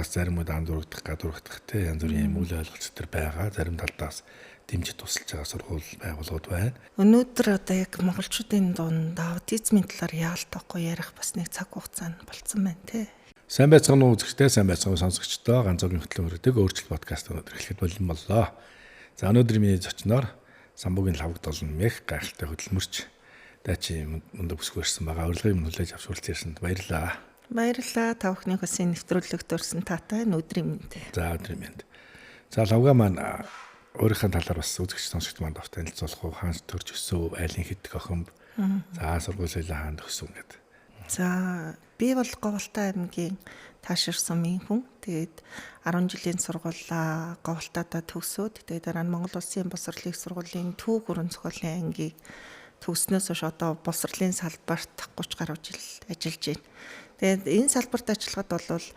бас зарим үед андуурагдах, гадуурхдах те янз бүрийн юм үйл ойлголт төр байгаа. Зарим талдаас дэмжиж тусалж байгаа сургууль байгууллагууд байна. Өнөөдөр одоо яг монголчуудын дунд аутизмын талаар яалтахгүй ярих бас нэг цаг хугацаа болцсон байна те. Сайн байцгаана уу үзэгчдээ, сайн байцгаана уу сонсогчдоо. Ганцхан хөтлөн өрөдөг өөрчлөлт подкаст өнөөдөр эхлэхэд болон боллоо. За өнөөдөр миний зочноор Самбуугийн лавгд олон мэх гайхалтай хөдөлмөрч дайчи мундаг бүсгүйрсэн байгаа. Урилгын минь хүлээж авч хүрэлцэн ирсэнд баярлалаа. Баярлалаа. Та бүхний хүссэн нэвтрүүлэгт өрсөн таатай өдрийн мэнд. За өдрийн мэнд. За лавга маань өөрийнхөө талаар бас үзэгч сонсогч манд авт танилцуулах уу, хаан төрж өсөв, айлын хитг охин. За сургуулийн хаанд өсөв гэдэг. За би бол Говьлтай аймгийн Таашир сумын хүн. Тэгээд 10 жилийн сургуулаа Говьлтаадаа төгсөөд тэгээд дараа нь Монгол Улсын боловсролын сургуулийн Төв гурван зохиолын ангийг төгснөөс хойш одоо боловсролын салбарт 30 гаруй жил ажиллаж байна. Тэгээд энэ салбарт ажиллахад бол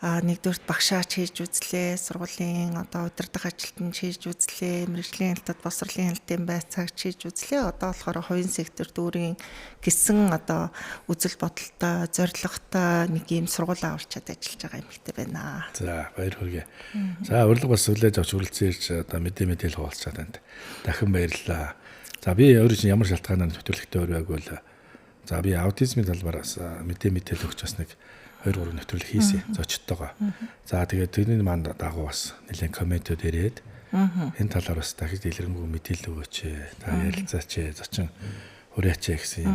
нэгдүгürt багшаач хийж үзлээ, сургуулийн одоо удирдах ажилтнанд хийж үзлээ, мэргэжлийн хяналтад боловсролын хяналтын байцаагч хийж үзлээ. Одоо болохоор хувийн секторт өөрийн гисэн одоо үзэл бодолтой, зорилготой нэг юм сургуулаа авчаад ажиллаж байгаа юм хэлтэй байна. За баяр хүргэе. За урилга бас хүлээж авч хүрэлцэн ирж одоо мэдээлэл хуваалцаад танд дахин баярлалаа. За би өөрөө чинь ямар шалтгаанаар нэвтрүүлэгтээ өрөөг бол за би аутизмын талбараас мэдээлэл өгч бас нэг 2-3 нэвтрүүлэг хийсэн зочдтойгоо. За тэгээд тэрний манд дагуу бас нэлээд комментүүд ирээд энэ талаар бас дахиж дэлгэрэнгүй мэдээлэл өгөөч. Та ярилцаач, зочин хүрээч гэсэн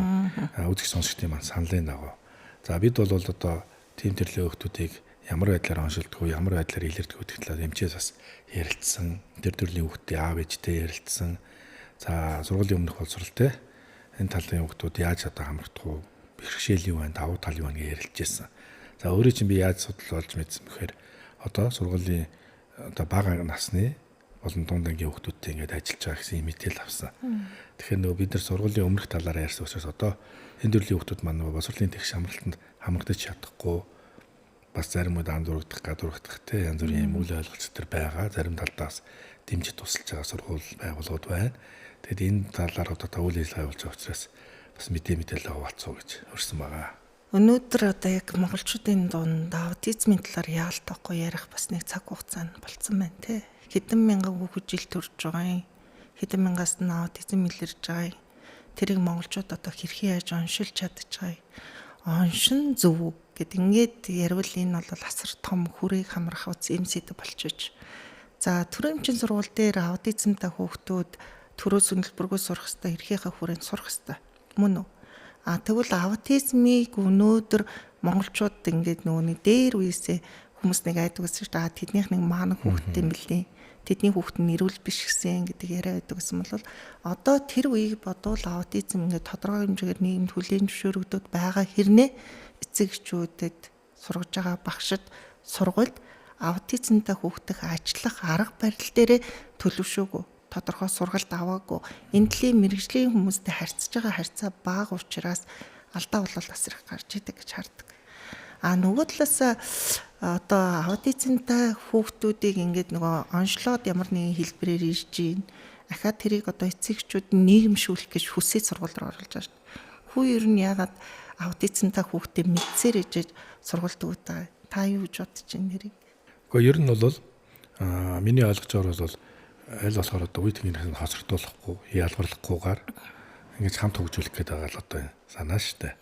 үзэгч сонсогчдын маань саналын дагуу. За бид бол одоо тим төрлөө хүмүүсийг ямар байдлаар оншилдог вэ, ямар байдлаар илэрдэг вэ гэх талаар эмчээс бас ярилцсан. Тэр төрлийн хүмүүсийн аав ээжтэй ярилцсан. За сургуулийн өмнөх боловсролтой энэ талын хүмүүс яаж одоо хамрагдах вэ? Бэрхшээл юу байна, давуу тал юу байна гэж ярилцжсэн. За өөрөө чинь би яаж судал болж мэдсэн бэхээр одоо сургуулийн одоо бага насны болон дунд ангийн хүмүүстэй ингээд ажиллаж байгаа гэсэн мэдээлэл авсан. Тэгэхээр нөгөө бид нар сургуулийн өмнөх талаараа ярьсан учраас одоо энэ төрлийн хүмүүс маань нөгөө боловсролын тэгш амралтанд хамрагдаж чадахгүй бас зарим үед андуурагдах, гадуурхдах те янз бүрийн юм үйл ойлголт төр байгаа. Зарим талдаас дэмжиж тусалж байгаа сургууль байгууллагууд байна. Тэгэд энэ талаар одоо үйл ажиллагаа явуулж байгаа учраас бас мэдээлэл хуваалцуу гэж өрсөн байгаа. Өнөөдөр одоо яг монголчуудын дунд аутизмын талаар яалтахгүй ярих бас нэг цаг хугацаа болцсон байна те. Хэдэн мянган хүүхэд жил төрж байгаа юм. Хэдэн мянгаас нь аутизм илэрж байгаа юм. Тэрийг монголчууд одоо хэрхэн яаж оншилж чадчих байгаа юм. Оншин зөв гэд ингээд ярил энэ бол асар том хүрээг хамрах үс юм сэдв болчихж. За төрөмчийн сургууль дээр аутизмтай хүүхдүүд төрөөс өнөлбөргөө сурах хэвээр эрхийнхээ хүрээнд сурах хэвээр мөн үү? Тэгвэл аутизмыг өнөөдөр монголчууд ингээд нөгөө нэг дээр үесээ хүмүүс нэг айдаг гэсэн чинь тэднийх нэг маанах хүүхдтэй мэлээ. Тэдний хүүхд нь эрүүл биш гэсэн гэдэг яриа байдаг гэсэн бол одоо тэр үеийг бодвол аутизм ингээд тодорхой хэмжээгээр нийгэмд хүлээн зөвшөөрөгдөд байгаа хэрнээ эцэг эхчүүдэд сургаж байгаа багшид сургуульд аутизмтай хүүхдэх ажиллах арга барил дээрээ төлөвшөөгүй. Тодорхой сургалт аваагүй. Энэ төрлийн мэргэжлийн хүмүүстэй харьцаж байгаа харьцаа бага учраас алдаа болол бас их гарч идэг гэж хардаг. Нөгөө талаас одоо аутизмтай хүүхдүүдийг ингээд нөгөө онцлоод ямар нэгэн хэлбэрээр ирж гин. Ахаад тэрийг одоо эцэгчүүд нийгэмшүүлэх гэж хүсэж сургууль руу оруулж байгаа шүү дээ. Хүү ер нь яагаад аутизмтай хүүхдээ мэдсээр ижиж сургуульд өгдөг. Та юу гэж бодож байна нэрийг? Гэхдээ ер нь бол миний ойлгож байгаагаар бол аль болохоор одоо үе тэнгэрээс хоцрогдуулахгүй, яалгарлахгүйгээр ингэж хамт хөгжүүлэх гэдэг байгаа л одоо санаа шүү дээ.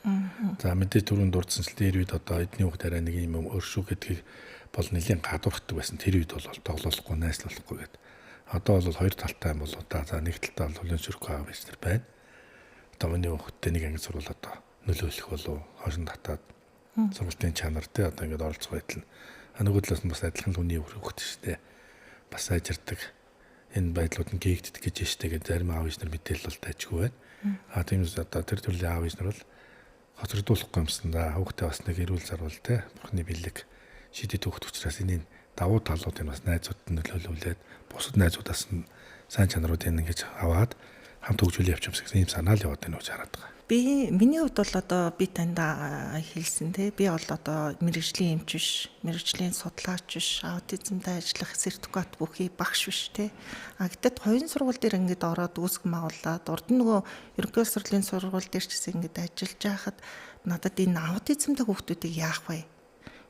За мэдээ түрүүнд дурдсан ч тэр үед одоо эдний хүүхд арай нэг юм өршүү гэдгийг бол нэлийн гадуурхдаг байсан. Тэр үед бол тоглоулахгүй, найзлуулахгүй гэдэг. Одоо бол хоёр талтай юм болоо та. За нэг талтай бол хүлэн зөвшөөрөхгүй байгаа байж нар байна. Одоо миний хүүхдтэй нэг анги сурвал одоо нөлөөлөх болов хошин татаад сургуулийн чанар те одоо ингэж оролцох байдал нь. Нөгөө талаас нь бас адилхан хүний хүүхд шүү дээ. Бас ажирдаг энэ байдлууд нь гээгддэг гэж штэ гэж зарим аав ээж нар мэдээлэл бол тайчгүй байна. Тиймээс одоо тэр төрлийн аав ээж нар бол хоцрогдуулахгүй юмсан да. Хүүхдээ бас нэг эрүүл зарвал те бурхны бэлэг шидэд хүүхд учраас энэ давуу талуудыг бас найзуудад нөлөөлүүлээд бусад найзуудаас нь сайн чанаруудыг ингэж аваад хамт хөгжүүлээ явчих юмсан ийм санаа л яваад байна гэж хараад байгаа. Миний хувьд бол одоо би танд хэлсэн те би бол одоо мэргэжлийн эмч биш, мэргэжлийн судлаач биш, аутизмтай ажиллах сертификат бүхий багш биш те. Гэтэл хоёрын сургууль дээр ингээд ороод үүсгэн байгуулад урд нь нөгөө ерөнхий боловсролын сургууль дээр ч гэсэн ингээд ажиллаж байхад надад энэ аутизмтай хүүхдүүдийг яах вэ?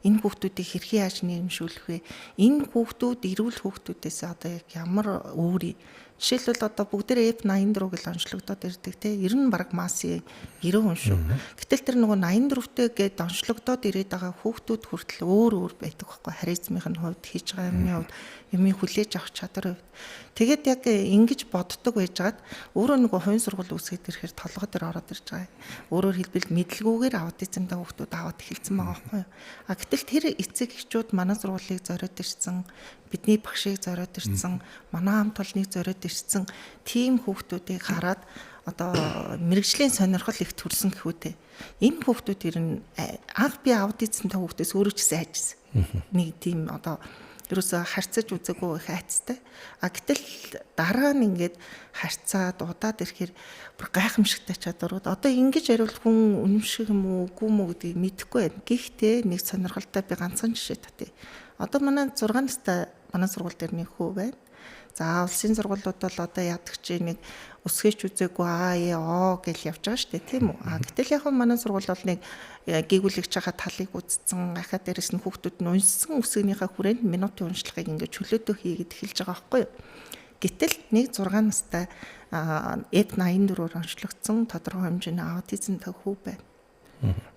Энэ хүүхдүүдийг хэрхэн яаж нэрмшүүлэх вэ? Энэ хүүхдүүд эрүүл хүүхдүүдээс одоо яг ямар өөрийн жишээлбэл одоо бүгдээрээ F84 гэж онцлогдоод ирдэг те. Ер нь баг массын 90 хүн шүү. Гэтэл тэр нөгөө 84-тэй гээд онцлогдоод ирээд байгаа хүүхдүүд хүртэл өөр байдаг байхгүй. Харизмын хувьд хийж байгаа юмны хувьд юмыг хүлээж авах чадвар хувьд. Тэгээд яг ингэж боддог байжгаад өөрөө нөгөө хувийн сургууль үүсгээд ирэхээр толгой дээр ороод ирж байгаа. Өөрөөр хэлбэл мэдлгүйгээр аутизмтай хүүхдүүд аваад эхэлсэн байгаа байхгүй юу. А гэтэл тэр эцэг эхчүүд манай сургуулийг зориод ирсэн, бидний багшийг зориод ирсэн, манай хамт олныг зориод ирсэн тийм хүүхдүүдийг хараад одоо мэрэгжлийн сонирхол их төрсөн гэхүүтэй. Энэ хүүхдүүд ер нь анх би аутизмтай хүүхдээс өөрөө ч гэсэн айжсэн. Нэг тийм одоо ерөөсө харьцаж үзээгүй их айцтай. А гэтэл дараа нь ингээд харьцаад удаад ирэхээр бүр гайхамшигтай чадварууд. Одоо ингэж яриул хүн үнэмшиг юм уу, үгүй юм уу гэдгийг мэдэхгүй байна. Гэхдээ нэг сонирхолтой би ганцхан жишээ татъя. Одоо манай 6 настай манай сургууль дээр нэг хүү байна. За улсын сургуулиуд бол одоо яадаг чи нэг өсгөөч үзээгүй АЕО гэж явж байгаа шүү дээ, тийм үү? А гэтэл яг манай сургууль бол нэг гэгүүлэгч байгаа талыг үзсэн, ахаа дээрэс нь хүүхдүүд нь уншсан үсгийнхаа хүрээнд минутын уншлагыг ингээд чөлөөтөө хийгээд эхэлж байгаа байхгүй юу? Гэтэл нэг 6 настай F84-оор онцлогдсон тодорхой хэмжээний аутизмтай хүү байна.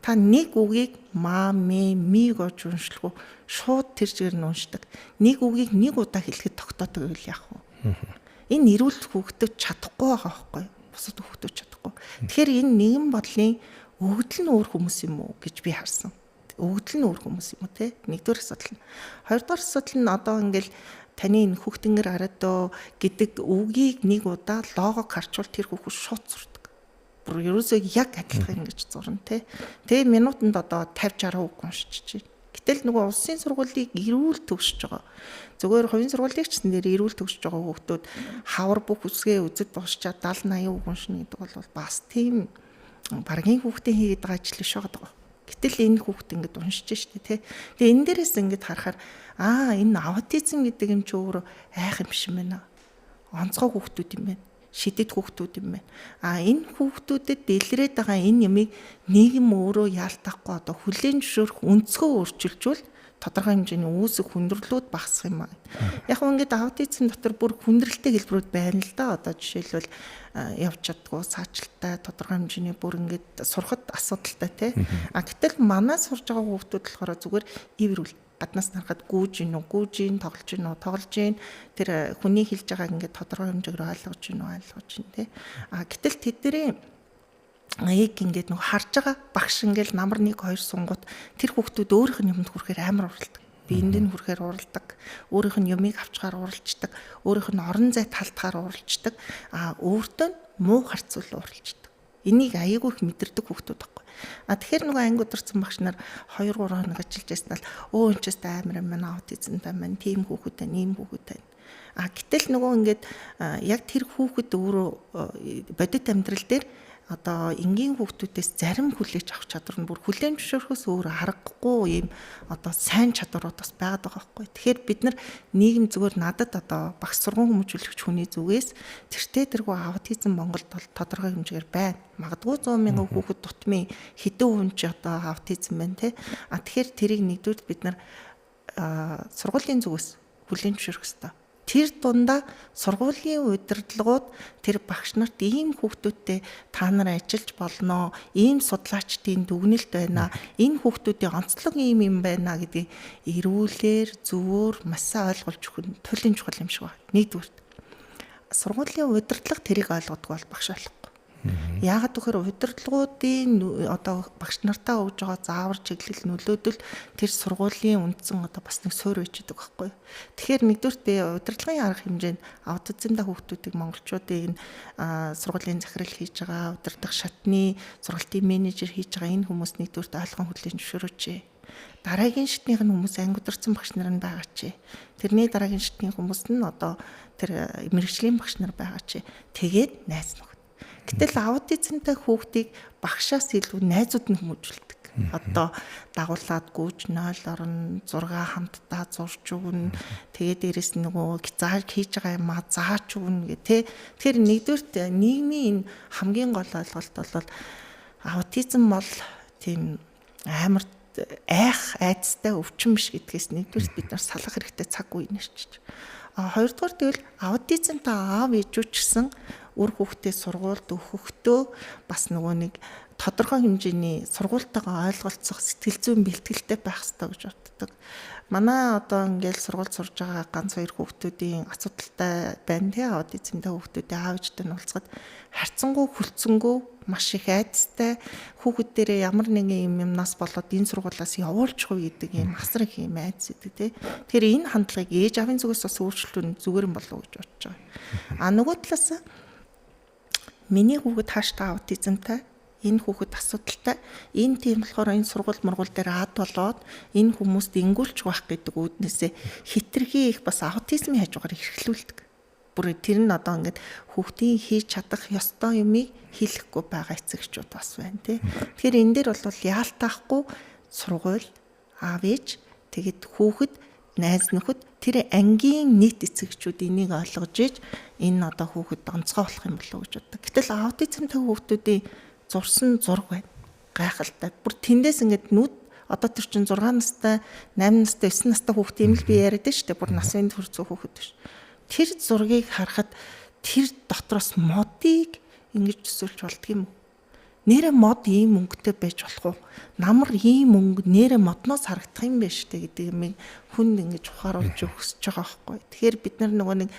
Та нэг үгийг ми гэж уншлах уу, шууд тэр чигээр нь уншдаг. Нэг үгийг нэг удаа хэлэхэд тогтоодог байл яах вэ? Энэ эрүүл хүүхдэд чадахгүй байгаа байхгүй юу? Бусад хүүхдэд чадахгүй. Тэгэхээр энэ нэгэн бодлын өгдөл нь өөр хүмүүс юм уу гэж би харсан. Өгдөл нь өөр хүмүүс юм уу те? Нэгдүгээр асуудал нь. Хоёрдугаар асуудал нь одоо ингээл таны энэ хүүхдэнгээр араадөө гэдэг үгийг нэг удаа логог харчвал тэр хүүхэд шууд сурдаг. Ерөөсөө яг адилхан ингэж зурна те. Тэгээ минутанд одоо 50 60 үг уншиж байна. Гэтэл нөгөө улсын сургуулийг эрүүл төгсөж байгаа. Зүгээр хувийн сургуулийг ч нэр эрүүл төгсөж байгаа хүүхдүүд хавар бүх үсгээ үзэж дуусчаад 70 80 үг уншина гэдэг бол бас тийм баргийн хүүхдийн хийгээд байгаа ажил биш байгаа. Гэтэл энэ хүүхд ингэж уншиж штэ те. Тэгээ энэ дээрээс ингэж харахаар энэ аутизм гэдэг юм чи өөрөө айх юм биш юм байна. Онцгой хүүхдүүд юм байна. Шидэт хүүхдүүд юм байна. Энэ хүүхдүүдэд дэлгэрээд байгаа энэ ямыг нийгэм өөрөө яалтахгүй одоо хүлээн зөвшөөрөх өнцгөө өөрчилжүүл тодорхой хэмжээний үүсэх хүндрэлүүд багасах юм аа. Яг нь ингээд аутизм дотор бүр хүндрэлтэй хэлбэрүүд байна л да. Одоо жишээлбэл явж чаддгүй, цаачлалтай, тодорхой хэмжээний бүр ингээд сурахад асуудалтай тий. Гэтэл манай сурж байгаа хүүхдүүд болохоор зүгээр ивэрүүл гаднаас харахад гүүж гин тоглож гин тэр хүний хэлж байгааг ингээд тодорхой хэмжээгээр ойлгож гин тий. Гэтэл тэдний яг ингээд нэг харж байгаа багш ингээд намар 1 2 сунгууд тэр хүүхдүүд өөрийнх нь юмд хүрэхээр амар уралдаг. Биеинд нь хүрэхээр уралдаг. Өөрийнх нь юмыг авчгаар уралждаг. Өөрийнх нь орон зай талтахаар уралждаг. Өөртөө нь муу харцуул уралждаг. Энийг аягүй их мэдэрдэг хүүхдүүд байхгүй. Тэгэхээр нөгөө анги удирсан багш нар 2 3 хоног ажиллаж байснаар энэ ч гэсэн амар юм байна, аутизмтай байна, тийм хүүхэд байна, ийм хүүхэд байна. Гэтэл нөгөө ингээд яг тэр хүүхэд өөрөө бодит амьдрал дээр одоо энгийн хүүхдүүдээс зарим хүлээж авах чадвар нь бүр хүлээн зөвшөөрөхөөс өөр харахгүй ийм одоо сайн чадварууд бас байгаад байгаа байхгүй. Тэгэхээр бид нар нийгэм зүгээр надад одоо багш сургууль хүмүүжүүлэгч хүний зүгээс тэртээ аутизм Монголд бол тодорхой хэмжээгээр байна. Магадгүй 100 мянган хүүхэд тутмын хэдэн хүн ч одоо аутизм байна те. Тэгэхээр тэрийг нэгдүгээр бид нар сургуулийн зүгээс хүлээн зөвшөөрөх хэрэгтэй. Тэр дундаа сургуулийн удирдлагууд тэр багш нарт ийм хүүхдүүдтэй та нар ажиллаж болно, ийм судлаачдын дүгнэлт байна, энэ хүүхдүүдийн онцлог ийм юм байна гэдгийг эрүүлэр зөвөр маш сайн ойлгуулж өгөх нь туйлын чухал юм шиг байна. Нэгдүгээр сургуулийн удирдлага тэрийг ойлгодог бол багш болохгүй. Яагаад гэхээр удирдлагуудын одоо багш нартаа өгж байгаа заавар чиглэл нөлөөдөл тэр сургуулийн үндсэн одоо бас нэг суурь байж байгаа байхгүй. Тэгэхээр нэгдүгээр би удирдлагын арга хэмжээнд аутизмтай хүүхдүүдийг монголчуудын сургуулийн захирал хийж байгаа, удирдах шатны сургалтын менежер хийж байгаа энэ хүмүүс нэгдүгээр ойлгон хүлээн зөвшөөрөөч. Дараагийн шатных нь хүмүүс анги удирсан багш нар нь байгаа чи. Тэрний дараагийн шатны хүмүүс нь одоо тэр мэрэгжлийн багш нар байгаа чи. Тэгээд найз нөхөд. Гэтэл аутизмтай хүүхдийг багшаас илүү найзууд нь хүмүүжүүлдэг. Одоо дагуулад гүйж 0 орно, 6 хамтдаа зурж өгнө. Тэгээд дээрэс нь нөгөө зааж хийж байгаа юм зааж өгнө гэх тээ. Тэгэхээр нэгдүгээр нийгмийн энэ хамгийн гол ойлголт бол аутизм бол тийм амар айцтай өвчин биш гэдгээс нэгдүгээр бид нар салах хэрэгтэй цаг үе нэрчиж. Хоёрдугаар тэгвэл аутизмтай аав ээжүүд гэсэн үр хүүхдээ сургуульд өгөхдөө бас нөгөө нэг тодорхой хэмжээний сургуультайгаа ойлголцох сэтгэл зүйн бэлтгэлтэй байх хэрэгтэй гэж боддог. Манай одоо ингээл сургууль сурж байгаа ганц 2 хүүхдүүдийн асуудалтай байна тий аутизмтай хүүхдүүдийн аав ээжтэй нь уулзахад харьцангуй хүлцэнгүү маш их айцтай хүүхэд дээрээ ямар нэгэн юмнаас болоод энэ сургуулиас явуулчихгүй гэдэг юм асар их юм айц гэдэг тий. Тэгэхээр энэ хандлагыг ээж авийн зүгээс бас өөрчлөлтөө зүгээр юм болов уу гэж бодож байгаа. Нөгөө талаас миний хүүхэд хааштай аутизмтай энэ хүүхэд асуудалтай энэ тийм болохоор энэ сургууль мургуул дээр ад болоод энэ хүмүүст ингүүлж байх гэдэг үүднээсээ хитрхи их бас аутизмын хажуугаар эрхлүүлдэг. Бүр тэр нь одоо ингээд хүүхдийн хийж чадах ёстой юмыг хийхгүй байгаа эцэгчүүд бас байна тий. Тэгэхээр энэ дээр бол яалтаахгүй сургууль аав ээж тэгэд хүүхэд найз нөхөд тэр ангийн нийт эцэгчүүд энийг ойлгож иж энэ одоо хүүхэд онцгой болох юм болов уу гэж боддог. Гэтэл аутизмтай хүүхдүүдийн зурсан зураг байна. Гайхалтай. Бүр тэндээс ингээд нүд одоо тэр чинь 6 настай, 8 настай, 9 настай хүүхд юм л би яриад нь шүү дээ. Бүр насын төрцөө хүүхэд биш. Тэр зургийг харахад тэр дотроос модыг ингэж төсөөлж болдго юм уу? Нэрэ мод ийм өнгөтэй байж болох уу? Намар ийм өнгө нэрэ модноос харагдах юм байна шүү дээ гэдэг юм хүнд ингэж ухааруулж өгсөж байгаа байхгүй. Тэгэхээр бид нар нөгөө нэг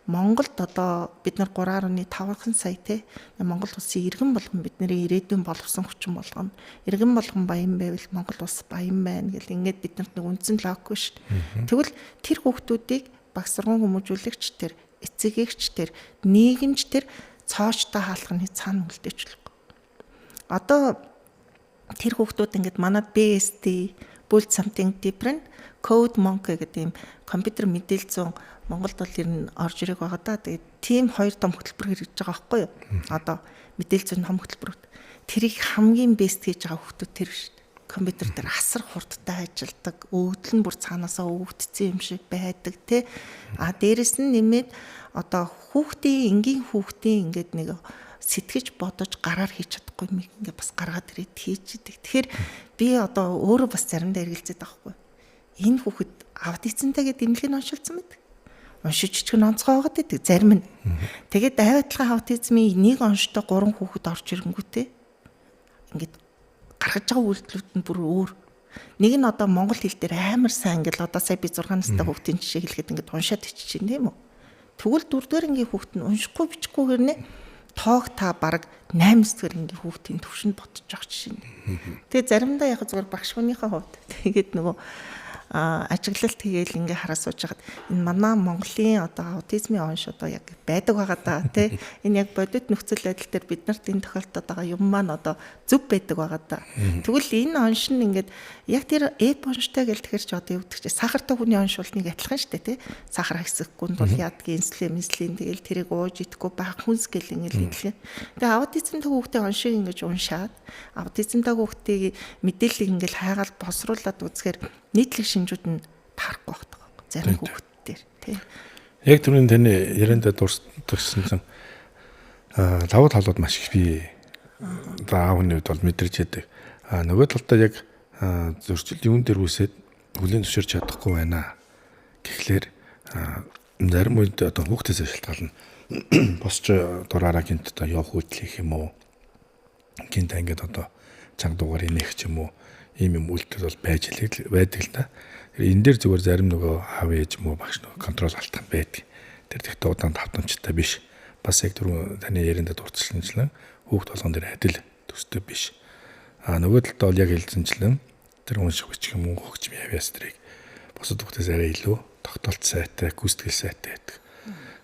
Монголд одоо бид нар 3.5 сая те Монгол улсын иргэн болгон бидний ирээдүйн боловсон хүчин болгоно. Иргэн болгон баян байвал Монгол улс баян байна гэл ингээд бид нарт нэг үндсэн логик шүү дээ. Тэгвэл тэр хүүхдүүдийг багш сургууль хүмүүжүүлэгчдэр, эцэгэгчдэр, нийгэмчдэр цоочтой хаалгах нь цаана үлдээчлэхгүй. Одоо тэр хүүхдүүд ингээд манад BSD, Build Something Different, Code Monkey гэдэг юм компьютер мэдээлэл зүүн Монголд бол ер нь орж ирэх байгаа да. Тэгээд тийм 2 том хөтөлбөр хэрэгжиж байгаа байхгүй юу? Одоо мэдээлэл зүүн том хөтөлбөрүүд. Тэрийг хамгийн бест хийж байгаа хүүхдүүд тэр шүү дээ. Компьютер дээр асар хурдтай ажилладаг, өвдөл нь бүр цаанаасаа өвдсөн юм шиг байдаг тий. Дээрэс нь нэмээд одоо энгийн хүүхдийн ингээд нэг сэтгэж бодож гараар хийж чадахгүй юм ингээд бас гаргаад ирээд хийж идэг. Тэгэхээр би одоо өөрөө бас заримдаа эргэлзээд байгаа байхгүй. Энэ хүүхэд аутизмтай гэдэг имлэгийг оншилсан мэт. Уншиж чичгэн онцгой байгаад идэг зарим нь. Тэгээд дайватлахын аутизмын нэг онштой 3 хүүхэд орж ирэнгүүтээ ингээд гаргаж байгаа үйлдэлүүд нь бүр өөр. Нэг нь одоо монгол хэл дээр амар сайн ингээл одоо сая би 6 настай хүүхдийн жишээ хэлгээд ингээд уншаад ичиж байна тийм үү. Тэгвэл 4 дугаар ангийн хүүхэд нь уншихгүй бичгүйгээр нэ тоог та бараг 8 дугаар ангийн хүүхдийн төвшөнд бодож байгаа жишээ. Тэгээ заримдаа яг зүгээр багш хүнийхээ хувьд тэгээд нөгөө ажиглалт хийгээл ингээ хараа сууж хагаад энэ манай Монголын одоо аутизмын онш одоо яг байдаг байгаа да тий энэ яг бодит нөхцөл байдал дээр бид нарт энэ тохиолдоод байгаа юм маань одоо зөв байдаг байгаа да. Тэгвэл энэ онш нь ингээд яг тэр онштой гэл тэгэхэр ч одоо юу гэдэг чи сахартай хүний онш бол нэг адилхан шүү дээ тий сахар хэсэггүй бол яадгийн инсулин тэгэл тэрийг ууж идэхгүй байх хүнс гэл ингээл хэлээ. Тэгээ аутизмтай хүүхдийн оншийг ингэж уншаад аутизмтай хүүхдийн мэдээллийг ингээл хайгаал босруулад үзэхээр нийтлэг шинжүүд нь таарахгүй байна. Зарим хүүхдүүдээр тий. Яг түрүүний таны ярианда дурсагсан давуу талууд маш их бий. Аавны хувьд бол мэдэрч яадаг. Нөгөө талдаа яг зөрчил юун дээр үсээд хүлээн зөвшөөрч чадахгүй байна. Тэгэхээр зарим үед одоо хүүхдээс шалтгаална. Босч дураараа гинт одоо явах үйлдэл хийх юм уу? Гинт ингээд одоо чанга дугаар инех ч юм уу? Ийм юм үйлдэл бол байдаг л да. Энэ дээр зүгээр зарим нөгөө аав ээж мүү багш нөгөө контрол алтхан байдаг. Тэр тэгт удаан тавтамжтай биш. Бас яг түрүү таны ярианда дурдчихланчлан хүүхд болгон дээр адил төстэй биш. Нөгөө талд бол яг хэлцэнчлэн тэр унших бичих юм уу хөгжим явьяас тэрийг бусад хүүхдээс арай илүү тогтоолт сайтай, гүйцэтгэл сайтай байдаг.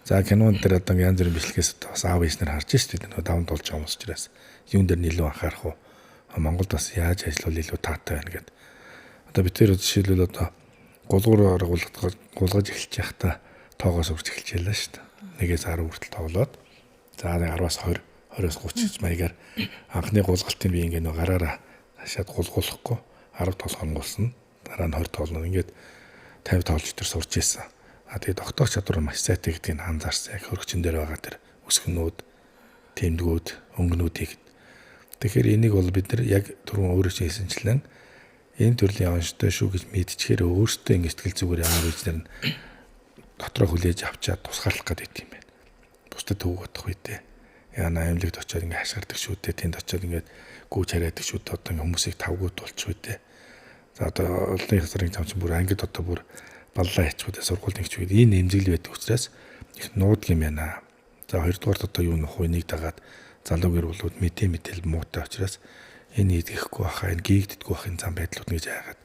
За кинон дээр одоо янз бүрийн бичлэгээс бас аав ээж нар харж штеп нөгөө даван тулж байгаа хүмүүс учраас юун дээр нь илүү анхаарах уу? Монголд бас яаж ажиллавал илүү таатай байна гэдэг. Одоо бид тэр жишээлбэл одоо гулгуур гулгаж эхэлж явахдаа тоогоос урж эхэлж ялла шүү дээ. 1-10 хүртэл тоглоод за 10-аас 20, 20-аас 30 маягаар анхны гулгалтыг би ингээ нэг гараараа хашаад гулгуулахгүй 10 тоол хонгуулсан. Дараа нь 20 тоолно. Ингээд 50 тоолж тэр сурч ийсэн. Тэгээд тогтоох чадвар маш сайтай гэдгийг анзаарсан. Яг хөрөгчөн дээр байгаа тэр үсгэнүүд, тэмдгүүд, өнгөнүүдийг. Тэгэхээр энийг бол бид нар яг түрүүн өөрөө хэлсэнчлэн энэ төрлийн онцтой шүү гэж мэдчихээр өөртөө ингэ сэтгэл зүгээр аав ээжнэр нь дотроо хүлээж авчаад тусгаарлах гэдэг юм байна. Бусдад төвөгдөх үедээ яна аймлагт очиод ингэ хашгирдаг шүү дээ. Тэнд очиод ингэ гүйж хараадаг шүү дээ. Одоо ингэ хүмүүсийг тавгууд болчих үедээ. За одоо олон их зэрэг замчин бүр ангид одоо бүр баллаа хийчих үедээ сургууль нэгч үед энэ эмзэглэл байдаг учраас их нуудаг юм байна. За хоёрдугаар одоо юу нөх үнийг дагаад залуу гэр бүлүүд мэдээлэл муутай учраас энэ хийдэхгүй баха энэ гийгддэггүй бахын зам байдлууд гэж яагаад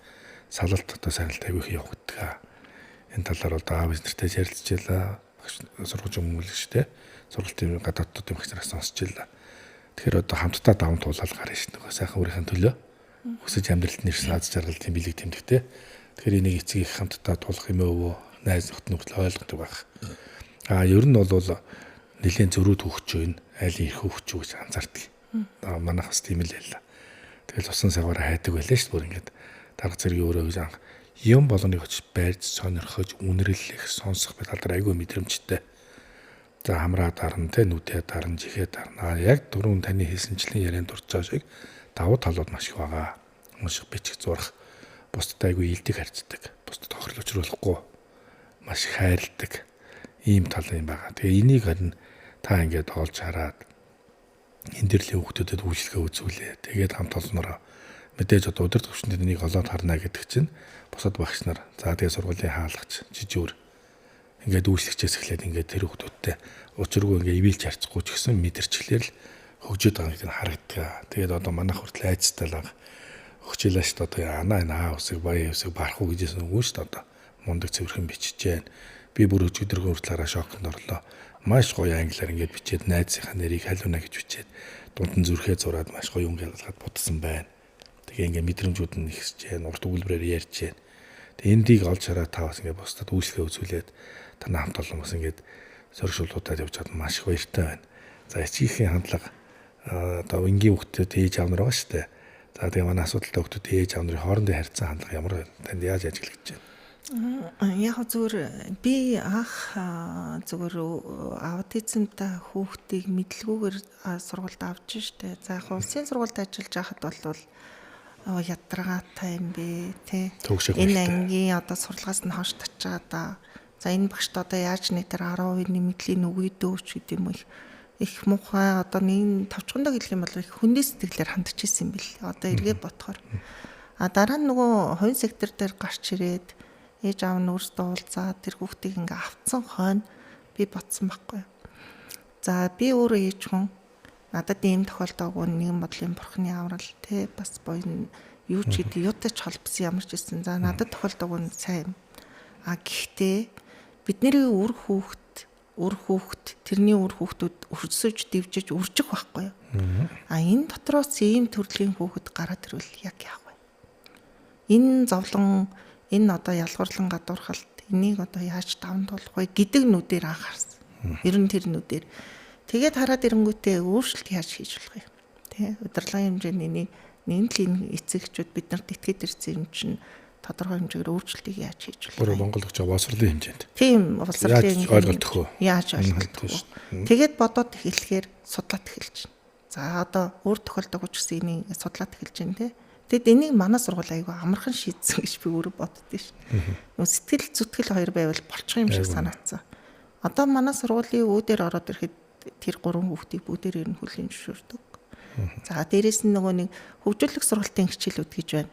салалт одоо сарилт аягүй их явагддаг. Энэ талаар одоо аав эзнэртэй ярилцчихлаа. Сургууль хүмүүлэгчтэй сургуулийн гадаадд юм хэсрээс сонсчихлаа. Тэгэхээр одоо хамтдаа даван туулаад гарна шин нөгөө сайхан өөрийнх нь төлөө өсөж амьдралд нэрсэн аз жаргалтын бэлэг тэмдэгтэй. Тэгэхээр энийг эцэг их хамтдаа туулах юм өвөө найз нөхд нөхөл ойлгодог байх. Ер нь бол нэлийн зөрүүд хөгч байна. Айлын их хөгч гэж анзаардаг. Манайх бас тийм л байлаа. Тэгэл усан саваараа хайдаг байлаа шүү дээ. Бүр ингээд дарга зэрэг өөрөө гэж анх юм болгоныг очиж байрж сонирхож үнэрлэх сонсох бай талаар айгүй мэдрэмжтэй. За хамраа дарна те нүдээ дарна жихээ дарна. Яг дөрөв таны хэлсэнчлэн ярианд дурж байгаа шиг давуу талууд маш их байгаа. Унших бичих зурах бусдад айгүй илдэг харьцдаг. Бусдад тохирлож өчрөөлөхгүй маш их хайрладаг ийм тал юм байгаа. Тэгээ энийг харин та ингээд олж хараад энэ төрлийн хүүхдүүдэд үйлчлэгээ үзүүлээ. Тэгээд хамт олнороо мэдээж одоо удирдах хүчтэй энийг олоод харна гэдэг чинь бусад багш нар за тэгээ сургуулийн хаалгач жижүүр ингээд үйлчлэгчээс эхлээд ингээд тэр хүүхдүүдтэй учиргүй ингээд ивэлж харцахгүй ч гэсэн мэдэрчлэр л хөгжөөд байгаа гэдэг нь харагддаг. Тэгээд одоо манайх хүртэл айцтай л өгчлээ шүү дээ. Одоо анаа усыг баяа усыг барах уу гэжсэн үгүй шүү дээ. Одоо мундаг цэвэрхэн бичиж जैन. Би бүр өчигдөрхөн хүртэл хараа шокнд орлоо. Маш гоё англиар ингээд бичээд найзынхаа нэрийг халиуна гэж бичээд дунд нь зүрхээ зураад маш гоё юм ялгаад бутсан байна. Тэгээ ингээд мэдрэмжүүд нь ихсэж जैन. Урт өгүүлбэрээр ярьж जैन. Тэгээ эндийг олж хараа та бас ингээд бусдад үйлчлэгээ үзүүлээд танаа хамт олон бас ингээд соргиулуудад явж чад маш их баяртай байна. За эцгийнхээ хандлага одоо энгийн хүүхдүүд ээж аав нар байгаа шүү дээ. За тэгээ манай асуудалтай хүүхдүүд ээж аав нарын хоорондын харьцан хандлага ямар байна? Танд яаж ажиглаж байна? Яг зүгээр би анх зүгээр аутизмтай хүүхдийг мэдлгүйгээр сургуульд авч штэ. За яг улсын сургуульд ажиллаж байхад бол ядаргаатай юм бэ тий. Энэ ангийн одоо сурлагаас нь хойш тачаад за энэ багшд одоо яаж нэтэр 10% нэмэгдлийн өгөөдөөч гэдэг юм их муухай одоо нэг тавчхандаа хэлэх юм бол их хүнээс сэтгэлээр хандж ирсэн юм бэл. Одоо эргээ ботхоор. Дараа нь нөгөө хувийн сектор дээр гарч ирээд ээж аав нь өөрсдөө уулзаад тэр хүүхдийг ингээ автсан хойно би ботсон байхгүй. За би өөрөө ээж хүн надад ийм тохиолдоогүй нэгэн бодлын бурхны аврал те бас боён юу ч гэдэг юутай ч холбосон ямар ч гэсэн за надад тохиолдоогүй сайн. Гэхдээ бидний үр хүүхд тэрний үр хүүхдүүд өрсөж дэвжиж үржих байхгүй юу? Энэ дотроос ийм төрлийн хүүхэд гараад ирвэл яг яах вэ? Энэ зовлон энэ одоо ялгуурлан гадуурхалт энийг одоо яаж даван туулах вэ гэдэг нүдээр анхаарсан. Ер нь тэр нүдээр. Тэгээд хараад ирэнгүүтээ өөрчлөлт яаж хийж болох юм? Тэ удирдлагын хэмжээний нэг л энэ эцэгчүүд бид нарт итгэж ирсэн юм чинь тодорхой хэмжээгээр өөрчлөлтийг яаж хийж болох вэ? Өөр Монгол гэж боловсролын хэмжээнд. Тийм боловсролын ойлголтох уу? Яаж ойлголтох вэ? Тэгээд бодоод эхлэхээр судлаад эхэлж байна. За одоо өөр тохиолдоогүй ч гэсэн энийг судлаад эхэлж байна те. Тэгэд энийг манай сургууль аягүй амархан шийдсэн гэж би өөрөө боддөө шин. Сэтгэл зүтгэл хоёр байвал болчих юм шиг санагдсан. Одоо манай сургуулийн үүдээр ороод ирэхэд тэр гурван хүүхдийг бүгдээр ер нь хүлээн зөвшөөрдөг. За дээрэс нь нөгөө нэг хөгжүүлэх сургалтын хичээлүүд гэж байна.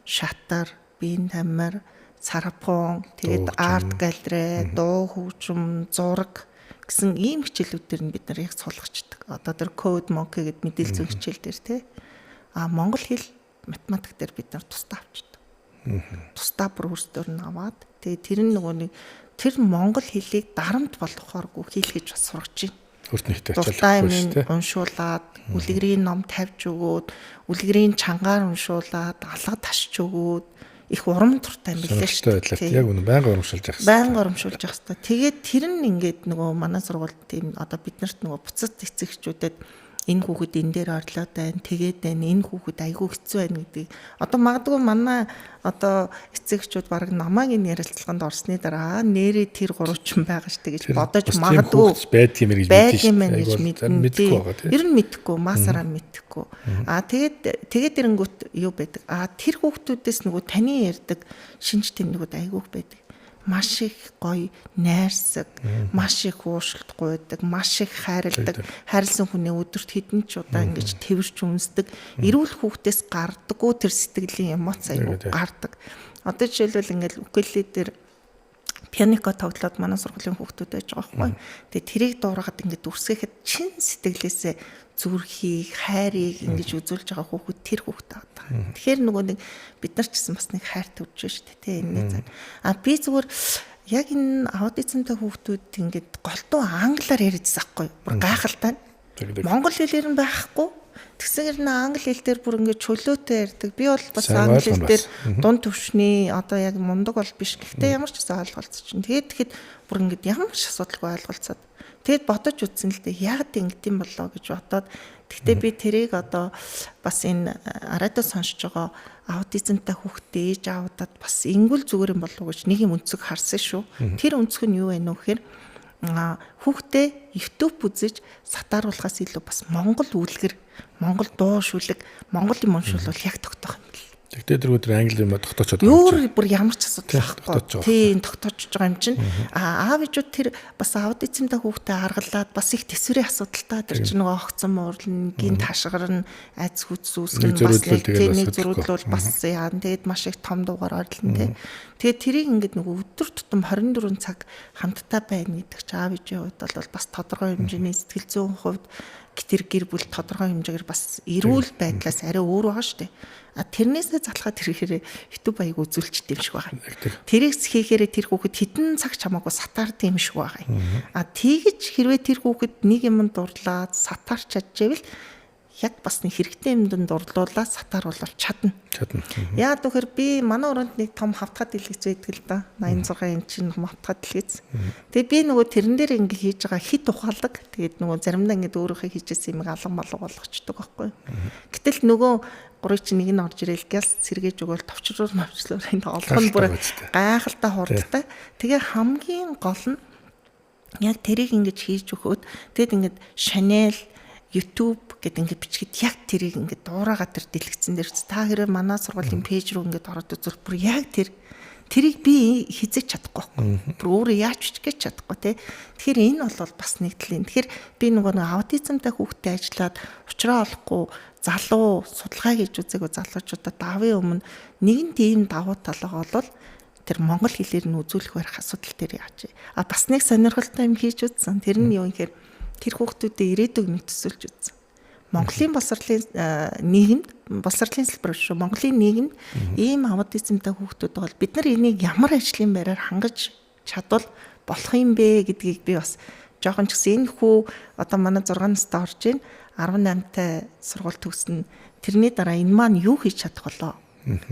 Шатар, биеийн тамир, сарапон, тэгээд арт галерей, дуу хөгжим, зураг гэсэн ийм хичээлүүд төр нь бид нар яг суулгачдаг. Одоо тэр код моки гэдэг мэдээлэл зүйн хичээл дээр тий. Монгол хэл математик дээр бид нар тусдаа авчдаг. Тусдаа бүр өөрсдөр нь аваад тэгээ тэр нь нөгөө нэг тэр монгол хэлийг дарамт болгохооргүй хийлгэж бас сургаж байна. Өөртнийхтэй ачаалахгүй шүү дээ. Уншуулад, үлгэрийн ном тавьж өгөөд, үлгэрийн чангаар уншуулад, алга тасч өгөөд их урам туртай юм билээ шүү дээ. Яг үнэ байнга урамшуулж явах хэрэгтэй. Байнга урамшуулж явах хэрэгтэй. Тэгээд тэр нь ингээд нөгөө манай сургуульд тийм одоо бид нарт нөгөө буцад эцэгчүүдэд энэ хүүхэд энэ дээр орлоод байна, тэгээд байна, энэ хүүхэд айгүй хэцүү байна гэдэг. Одоо магадгүй манай одоо эцэгчүүд баг намайг энэ ярилцлаганд орсны дараа нэрээ тэр гурвчин байгаа ш тэгэж бодож магадгүй байдгийм гэж мэдгүй байгаа тийм. Ер нь мэдхгүй, масараа мэдхгүй. Тэгээд эрэнгүүт юу байдаг? Тэр хүүхдүүдээс нөгөө таны ярьдаг шинж тэмдгүүд айгүйх байдаг. Маш их гоё найрсаг, маш их уушлахгүй байдаг, маш их хайрладаг, хайрлсан хүний өдөрт хэдэн ч удаа ингэж тэрвэрч үнсдэг, эрүүл хүүхдээс гардаггүй тэр сэтгэлийн эмоц аягүй гардаг. Одоо жишээлбэл ингээл укулеле дээр пианико тоглоод манай сургуулийн хүүхдүүд байж байгаа байхгүй. Тэгээ тэрийг дуурайгаад ингээд үрсгэхэд чин сэтгэлээсээ зүрхийг, хайрыг ингэж үзүүлж байгаа хүүхэд тэр хүүхэд байгаа. Тэгэхээр нөгөө нэг бид нар ч гэсэн бас нэг хайр төвж шүү дээ тий энэ цаг. Би зүгээр яг энэ аутизмтай хүүхдүүд ингээд голтуу англиар яриадсан байхгүй. Бүр гайхалтай. Монгол хэлээр нь байхгүй. Тэгсээр н англи хэл дээр бүр ингээд чөлөөтэй ярьдаг. Би бол бас англи хэл дээр дунд төвшний одоо яг мундаг бол биш. Гэхдээ ямар ч гэсэн ойлголцож чинь. Тэгээд бүр ингээд ямар ч асуудалгүй ойлголцоод. Тэгэд бодож үзсэн л дээ яг ингэдэм болоо гэж бодоод. Гэхдээ би тэрийг одоо бас энэ радио сонсож байгаа аутизмтай хүүхдээ ээж аавдад бас ингүүл зүгээр юм болов уу гэж нэг юм өнцөг харсан шүү. Тэр өнцөг нь юу вэ нөхөр? Хүүхдээ YouTube үзэж сатааруулахаас илүү бас монгол үлгэр, монгол дуу шүлэг, монгол юм уншвал яг тогтоох юм бэл. Тэгтээ тэр өдөр англи юм тогтоочод байгаа. Юу бүр ямар ч асуудал байхгүй. Тийм тогтоочж байгаа юм чинь. Аав ээжүүд тэр бас аутизмтай хүүхдээ харгалаад бас их төсвөрийн асуудалтай тэр чинь нөгөө огцон муурлын, гинт хашгирна, айц хүч үүсгэн бас нэг зөрүүдлүүл бас яан. Тэгээд маш их том дуугаар орлон тий. Тэгээд тэрийг ингээд нөгөө өдөр тутам 24 цаг хамтдаа байна гэдэг чи аав ээжийн хувьд бол бас тодорхой хэмжээний сэтгэл зүйн хувьд тэр гэр бүл тодорхой хэмжээгээр бас эрүүл байдлаас арай өөр байгаа шүү дээ. Тэрнээсээ залхаад тэрхээр YouTube аяг үзүүлчихдээ юм шиг байгаа. Тэрийг хийхээрээ тэр хүүхэд хитэн цаг чамаагүй сатаард юм шиг байгаа. Тэгэж хэрвээ тэр хүүхэд нэг юмд дурлаад сатаарч чадчихвэл яг бас нэг хэрэгтэй юмд дурлуулаад сатааруулах чадна. Яа тэгэхээр би манай өрөөнд нэг том хавтгад дэлгэц байдаг л да. 86 инч том хавтгад дэлгэц. Тэгээ би нөгөө тэрэн дээр ингэ хийж байгаа хит ухаалаг. Тэгээд нөгөө заримдаа ингэ өөрөөхөө хийжсэн юм алган малга болгочдөг байхгүй. Гэтэл нөгөө гурыг чи нэг нь орж ирэл гяс сэргээж өгөөл товчроор мавчлаар энэ олгон бүр гайхалтай хурдтай. Тэгээ хамгийн гол нь яг тэрийг ингэж хийж өгөхөд тэгэд ингэ Chanel YouTube гэдэг ингээд бичгээд яг тэрийг ингээд дуурайгаа тэр дэлгэцэн дээр та хэрэг манай сургуулийн пэйж рүү ингээд ороод үзвэл бүр яг тэрийг би хизэж чадахгүй байхгүй. Бүр өөрөө яаж бичих гэж чадахгүй тий. Тэгэхээр энэ бол бас нэг талын. Тэгэхээр би нөгөө аутизмтай хүүхдэд ажиллаад уучраа олохгүй залуу судалгаа хийж үзээгүй залуучуудад давын өмнө нэгэн тийм давуу тал байгаа бол тэр монгол хэлээр нь үзүүлэх барих асуудал дээр яаж. Бас нэг сонирхолтой юм хийж үзсэн. Тэр нь юу гэхээр тэр хүүхдүүдэд ирээдүйг нь төсөөлж үзсэн. Монголын боловсролын нийгэмд боловсролын салбар шүү. Монголын нийгэмд ийм аутизмтай хүүхдүүд бол бид нар энийг ямар ажлын байраар хангаж чадвал болох юм бэ гэдгийг би бас жоохон ч гэсэн энэ хүү одоо манай 6 настай орж ийн 18-тай сургууль төгснө. Тэрний дараа энэ маань юу хийж чадах болоо?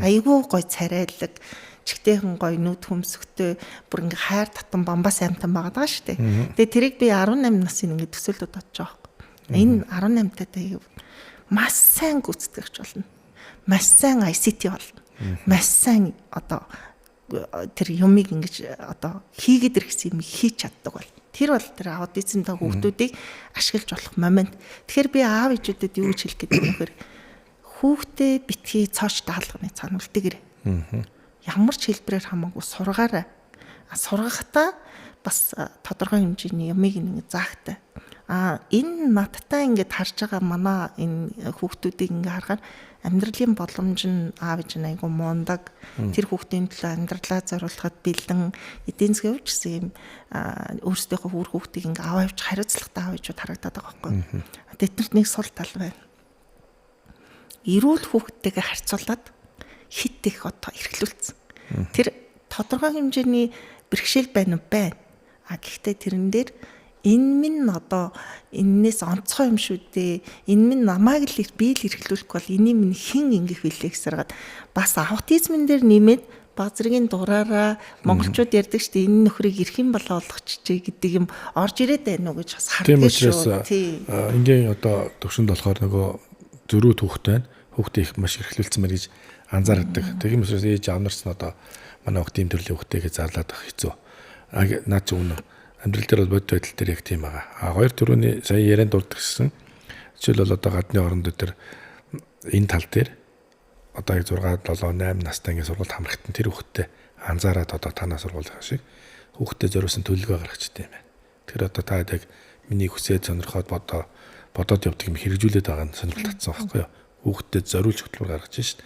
Айгүй гой царайлаг чигтэйхэн гоё нүд хөмсгтэй бүр ингээ хайр татан бамбас амтан байгаа шүү дээ. Тэгээ тэрийг би 18 насын ингээ төсөөлөд бодож байгаа. Энэ 18 таатай маш сайн гүйцэтгэгч болно. Маш сайн ICT болно. Маш сайн одоо тэр юмыг ингэж одоо хийгээд ирэх юм хийж чаддаг бол. Тэр бол тэр аутизмтай хүүхдүүдийг ашиглаж болох момент. Тэгэхээр би аав ээжүүдэд юу гэж хэлэх гэдэг юм бэ? Хүүхдээ битгий цооч даалганы цаануулдагэр. Ямар ч хэлбэрээр хамаагүй сургаарай. Сургахдаа бас тодорхой хэмжээний юмыг ингэ заахтай. Энэ надтай ингээд харж байгаа манай энэ хүүхдүүдийг ингээ харахаар амьдралын боломж нь аав ээж нь айгу мундаг. Тэр хүүхдийн төлөө амьдралаа зориулахад бэлэн эдийн засгийн хувьд гэсэн юм өөрсдийнхөө үр хүүхдийг ингээ аваа явж хариуцлагатай аав ээжүүд харагдаад байгаа байхгүй. Тэднэрт нэг сул тал байна. Эрүүл хүүхдтэйгээ харьцуулаад хит их одоо эрхлүүлсэн. Тэр тодорхой хэмжээний бэрхшээл байна уу? Байна. Гэхдээ тэрэн дээр энэ минь одоо энээс онцгой юм шүү дээ. Энэ минь намайг л би л эрхлүүлэх бол энийг минь хэн ингэх вүлээ гэсэргээд бас аутизмын дээр нэмээд баг зэргийн дураараа монголчууд ярьдаг шүү дээ энэ нөхрийг эрхэм болоо олгочихжээ гэдэг юм орж ирээд байна уу гэж бас Тийм хардаг учраас шүү. ингийн одоо төвшөнд болохоор нөгөө зөрүү түүхтэй байна. Хүүхдээ их маш эрхлүүлсэн мэр гэж анзаардаг. Тийм учраас ээж аав нарт нь одоо манай хүүхд ийм төрлийн хүүхдтэйгээ зарлаад авах хэцүү. Наад чи үнэ амьдрал дээр бол бодит байдал дээр яг тийм байгаа. Хоёр төрөний сая ярианд дурдаг гэсэн. Жишээл бол одоо гадны оронд дээр энэ тал дээр одоо 6, 7, 8 настай ингээд сургуульд хамрахтан тэр хүүхдтэй анзаараад одоо танаа сургуулийн шиг хүүхдэд зориулсан төлөвлөгөө гаргачихдаг юм байна. Тэгэхээр одоо та яг миний хүсээд сонирхоод бодоод явдаг юм хэрэгжүүлээд байгаа нь сонирхол татсан байхгүй юу? Хүүхдэд зориулж хөтөлбөр гаргаж шít.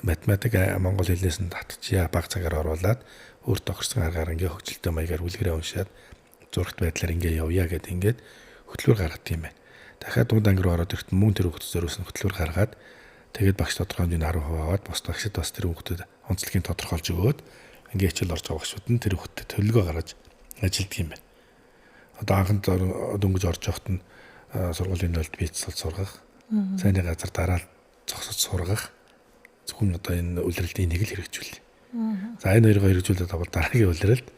Математик монгол хэлнээс нь татчихъя баг цагаар оруулаад өөр тохирсон аргаар ингээд хөгжилтэй маягаар үлгэрээ уншаад зурагт байдлаар ингээд явъя гэдэг ингээд хөтөлбөр гаргадаг юм байна. Дахиад дунд анги руу ороод ирэхэд мөн тэр хүүхдэд зориулсан хөтөлбөр гаргаад тэгээд багш тодорхой хэмжээний 10% аваад бос багшд бас тэр хүүхдэд онцлогийг тодорхойлж өгөөд ингээд хичээл орж байгаа багшууд нь тэр хүүхдэд төлөвлөгөө гаргаж ажилтдаг юм байна. Одоо анхнд дөнгөж орж явахт нь сургуулийн нөлд бийцэл сургах, цайны газар дараал зогсож сургах зөвхөн одоо энэ үлрэлтийн нэг л хэрэгжүүл. За энэ хоёрыг хэрэгжүүлээд авал дараагийн үлрэлт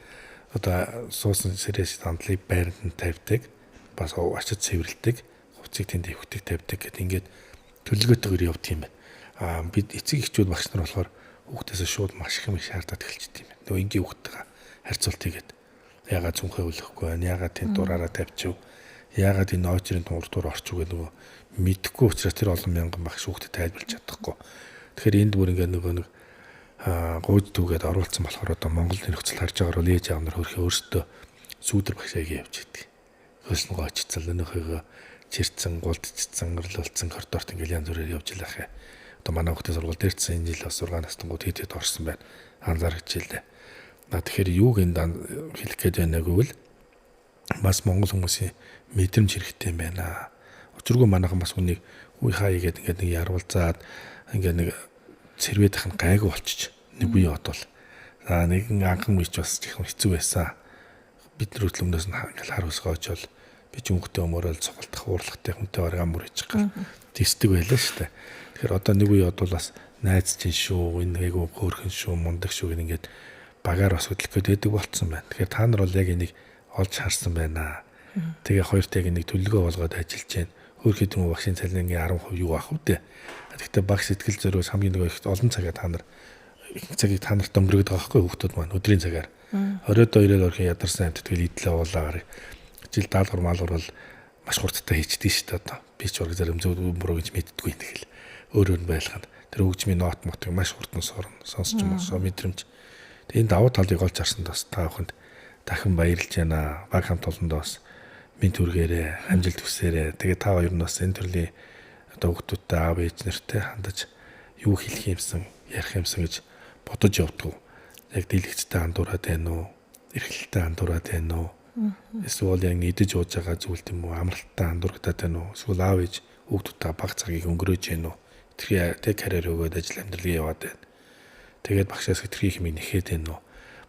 одоо суусан сэрээс сандлыг байранд нь тавьдаг, бас ачиж цэвэрлдэг, хувцсыг тэнд өвхтөг тавьдаг гэдэг ингээд төлөвлөгөөтэйгээр явдаг юм байна. Бид эцэг эхчүүд багш нар болохоор хүүхдээсээ шууд маш их юм шаардаад эхэлчихдэг юм байна. Нөгөө энгийн хүүхдтэйгээ харьцуулт хийгээд яагаад цүнхээ үлэхгүй байна, яагаад тэнд дураараа тавьчих, яагаад энэ очрын дууртуур орчих гэдэг нөгөө мэдэхгүй учраас тэр олон мянган багш хүүхдэд тайлбарлаж чадахгүй. Тэгэхээр энд бүр ингээд нөгөө нэг гойд түгээд оруулсан болохоор одоо Монгол нөхцөл харж байгаагаар бол ээж аав нар хөрхөө өөрсдөө сүүдэр багшаагийн явж идэг. Хөөснөгөө очицсан өнөөхөө чирцэн, гулдчихсан, өрлөлцсөн коридорт ингээл янз бүрээр явж илаах. Одоо манай хүүхдийн сургууль дээрсэн энэ жил бас 6 настангууд хэд орсон байна. Анзаарчихжээ. Тэгэхээр юуг энд хэлэх гээд байна гэвэл бас монгол хүмүүсийн мэдрэмж хэрэгтэй юм байна. Учиргүй манайхан бас үнийг үе хаа игээд ингээд нэг ярвалзаад ингээд нэг цэрвэдэх нь гайгүй болчих. Нэг үе бодвол. За нэгэн анхан үеч бас их хэцүү байсан. Бид нар хөтлөмнөөс нь ингээл хар усгаа очивол би ч өнгөтэй өмөрөөл цогцолдох уурлахтай хүнтэй баргаа мөр хийж гал тэгсдэг байлаа шүү дээ. Тэгэхээр одоо нэг үе бодвол бас найз чинь шүү, энэ айгу хөөрхөн шүү, мундаг шүү гэх ингээд багаар бас хөдлөх гээд байдаг болцсон байна. Тэгэхээр та нар бол яг энийг олж харсан байна. Тэгээ хоёртойг нэг төлөвлөгөө болгоод ажиллаж байна. Хөөрхөд юм багшийн цалингийн 10% юу ах вэ? Гэхдээ багш сэтгэл зөрөөс хамгийн нэг их олон цагаа та нар цагийг та нарт өнгөрөөд байгаа байхгүй хүүхдүүд маань өдрийн цагаар 22-оор орхон ядарсан амт тэгэл идэлээ уулаагаар жил даалгавар маалгавар бол маш хурдтай хийчихдээ шүү дээ одоо. Би ч ураг зарим зөв мөрөө гэж мэддэггүй юм тэгэл. Өөр байлганд тэр хөгжмийн нот мотыг маш хурдан сонсч юм уу мэдрэмж. Тэгээ энэ давуу талыг олж харсанд бас та бүхэнд дахин баярлж байна. Баг хамт олондоо бас минь түргээрээ амжилт хүсээрээ. Тэгээ та хоёр нь бас энэ төрлийн одоо хүүхдүүдтэй аав ээж нартай хандаж юу хэлэх юмсан, ярих юмсан гэж бодож явдаг. Яг дийлэгчтэй андуураад байна уу? Эрхлэлтэй андуураад байна уу? Эсвэл яг идэж ууж байгаа зүйлт юм уу? Амралттай андуурагдаад байна уу? Эсвэл аав ээж хүүхдүүдтэй баг цагийг өнгөрөөж байна уу? Тэр тэг карьер өгөөд ажил амьдралыг яваад байна. Тэгээд багшаас хэтэрхий хэмээн нэхэд байна уу?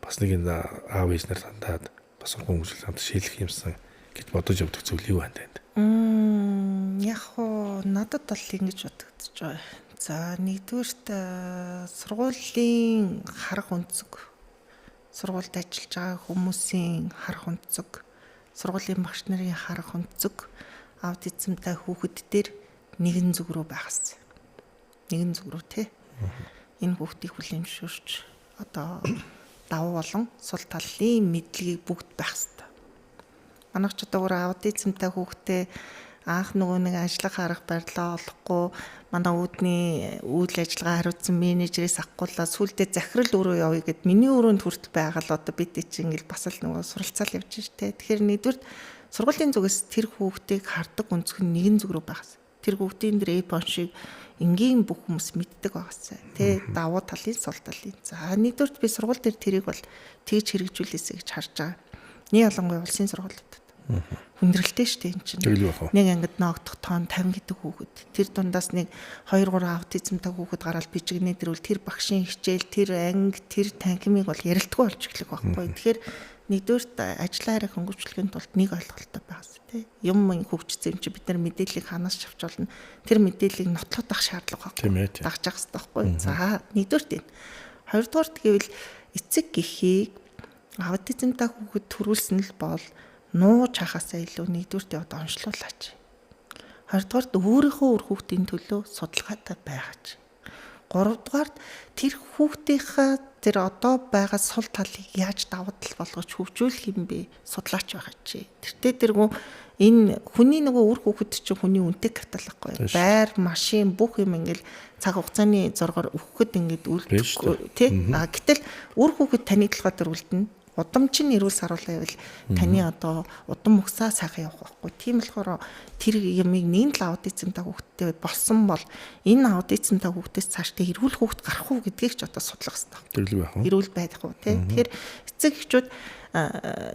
Бас нэг энэ аав ээж нар хандаад бас сургууль хөгжил хамт шийдэх юмсан гэж бодож явдаг зүйл юу байна танд? Яг хоо надад бол ингэж бодогдож байгаа. За нэгдүгээрт сургуулийн харах өнцөг, сургуульд ажиллаж байгаа хүмүүсийн харах өнцөг, сургуулийн багш нарын харах өнцөг аутизмтай хүүхэд дээр нэгэн зүг рүү байгаас. Нэгэн зүг рүү тий. Энэ хүүхдийг хүлээмжшүүлж одоо давуу болон сул талын мэдлэгийг бүгд байх хэрэгтэй. Манайх ч одоо аутизмтай хүүхдээ анх нөгөө нэг ажиллах арга барилаа олохгүй манай үүдний үйл ажиллагаа хариуцсан менежерээс авахгүйла сүулдэ захирал өрөө явъя гэд миний өрөөнд хүртэл байгаа л одоо бид чинь ингээл бас л нөгөө суралцаал явж штэ. Тэгэхээр нэгдүгээр сургуулийн зүгээс тэр хүүхдийг хардаг өнцг нь нэгэн зүг рүү байгаас. Тэр хүүхдийн дээр эпон шиг энгийн бүх хүмүүс мэддэг байгаасаа. Тэ давуу талын сул талын. За нэгдүгээр би сургууль дээр тэрийг бол тэгж хэрэгжүүлээсэй гэж харж байгаа. Нэг ялангуяа улсын сургуулиудад хүндрэлтэй шүү дээ энэ чинь. Нэг ангид ноогдох тоон 50 гэдэг хүүхэд. Тэр дундаас нэг 2-3 аутизмтай хүүхэд гараад бичигнээ дэрвэл тэр багшийн хичээл, тэр анги, тэр танхимыг бол ярилтгүй болж эхлэх байхгүй. Тэгэхээр нэгдүгээрт ажлаараа хөнгөвчлөхийн тулд нэг ойлголттой байгаас тий. Юм хөгжсөн юм чи бид нар мэдээллийг ханаас авч болно. Тэр мэдээллийг нотлоод авах шаардлага байхгүй. Дагж явах хэрэгтэй байхгүй. За нэгдүгээрт энэ. Хоёрдугаарт гэвэл эцэг гэхийг аутизмтай хүүхэд төрүүлсэн л бол нууж хахаасаа илүү нэгдүгürt одоо онцлуулаач. Хоёрдугаарт өөрийнхөө үр хүүхдийн төлөө судалгаатай байгаач. Гуравдугаарт тэр хүүхдийнхаа тэр одоо байгаа сул талыг яаж давуу тал болгож хөгжүүлэх юм бэ? Судлаач байгаач. Тэртээ тэргүй энэ хүний нөгөө үр хүүхэд чинь хүний үнэтэй капитал байхгүй. Байр, машин бүх юм ингээл цаг хугацааны зоргоор өгөхөд ингээд үлдэхгүй тий. Гэтэл үр хүүхэд таны толгой дээр үлдэнэ. Удамчин нэрүүл саруулаа гэвэл таны одоо удам мөксаа сайхан явах байхгүй. Тийм болохоор тэр ямыг нэг л аутизмтай хүүхдтэй болсон бол энэ аутизмтай хүүхдээс цаашдаа эрүүл хүүхд гарах уу гэдгийг ч одоо судлах хэрэгтэй. Эрүүл байх уу тий. Тэгэхээр эцэг эхчүүд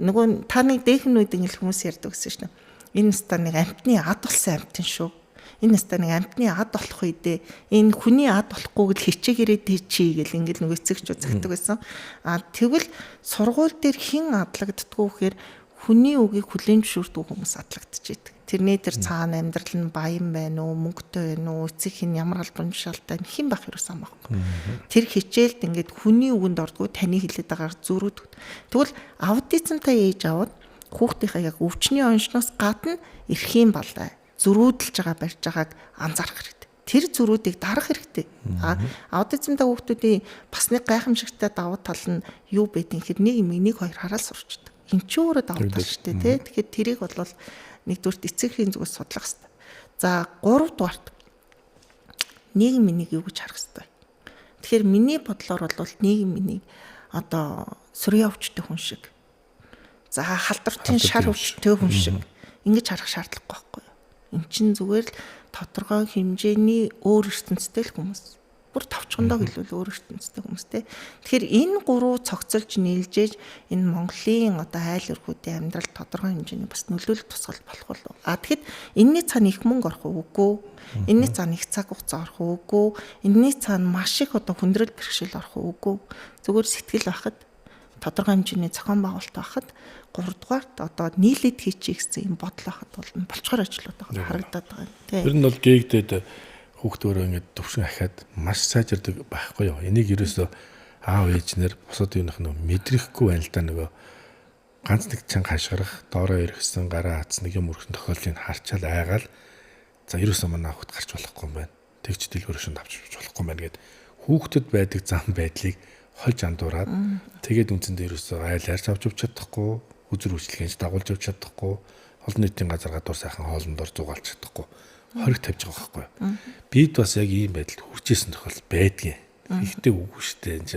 нөгөө та нэг дээхнүүд ингээл хүмүүс ярьдаг гэсэн шнэ. Энэ ста нэг амтны ад болсон амтэн шүү. Энэ ста нэг амтны ад болох үедээ энэ хүний ад болохгүй гэл хичээгээрээ тийчий гэл ингээл нөгөө эцэгчүүд загтдаг байсан. Тэгвэл сургууль дээр хэн адлагддггүй гэхээр хүний үгийг хүлээн зөвшөөрдөг хүмүүс адлагдчихэйдэг. Тэрний тэр цаана амьдрал нь баян байна уу, мөнгөтэй байна уу, эцэг хин ямар албан тушаалтай хэн байх юусан байхгүй. Тэр хичээлд ингээд хүний үгэнд ордгоо таны хэлээд байгаа зөрүүд. Тэгвэл аутизмтай ээж аваад хүүхдийнхээ яг өвчний онцноос гадна эрхийн балай зөрүүдэлж байгаа барьж байгааг анзаарах хэрэгтэй. Тэр зөрүүдийг дарах хэрэгтэй. Аутизмтай хүүхдүүдийн бас нэг гайхамшигтай давуу тал нь юу байдгийг хэд нэг юм нэг хоёр хараад сурчдаг. Энд ч өөрөө давуу тал шүү дээ, тий. Тэгэхээр тэрийг бол нэгдүгээр эцэгхийн зүгээс судлах хэрэгтэй. За 3 дугаарт нийгэм минийг юу гэж харах хэрэгтэй. Тэгэхээр миний бодлоор бол нийгэм минийг одоо сүрийн өвчтэй хүн шиг, за халдвартын шар өвчтэй хүн шиг ингэж харах шаардлагагүй байхгүй. Эн чин зүгээр л тодорхой хэмжээний өөр ертөнцтэй л хүмүүс. Бүр товчхондоо хэлвэл өөр ертөнцтэй хүмүүстэй. Тэгэхээр энэ гурав цогцолж нийлжээж энэ Монголын одоо айл өрхүүдийн амьдрал тодорхой хэмжээний бас нөлөөлөл тусгал болох болов. Тэгэхэд энэний цаана их мөнгө орох үгүй. Энэний цаана их цаг хугацаа орох үгүй. Энэний цаана маш их одоо хүндрэл бэрхшээл орох үгүй. Зүгээр сэтгэл байхад тодорхой хэмжээний зохион байгуулалт байхад 3 дугаарт одоо нийлээд хийчих гэсэн юм бодол байхад бол болцохоор ажлууд байгаа харагдаад байгаа юм тий. Тэр нь бол гээгдээд хүүхдөрөө ингэж төвшин ахаад маш сайжирдаг байхгүй юу. Энийг ерөөсөө аав ээжнэр бусад юуных нь мэдрэхгүй байна л да нөгөө ганц нэг чанга хашгирах, доороо ирэхсэн гараа хатсан нэг юм өргөсөн тохиолдлыг харчаал айгаал за ерөөсөө манай хүүхд гарч болохгүй юм байна. Тэгж дэлгүүр шин авч болохгүй юм байна гэд хүүхдэд байдаг зам байдлыг хольж андуураад тэгээд үндсэндээ ерөөсөө айлаарч авч чадахгүй, үзэр үйлчлэгч дагуулж авч чадахгүй, олон нийтийн газар гадуур сайхан хоолндор зугаалж чадахгүй, хориг тавьж байгаа байхгүй. Бид бас яг ийм байдалд хүрчээсэн тохиол байдгийн. Ихтэй үгүй шүү дээ. Энд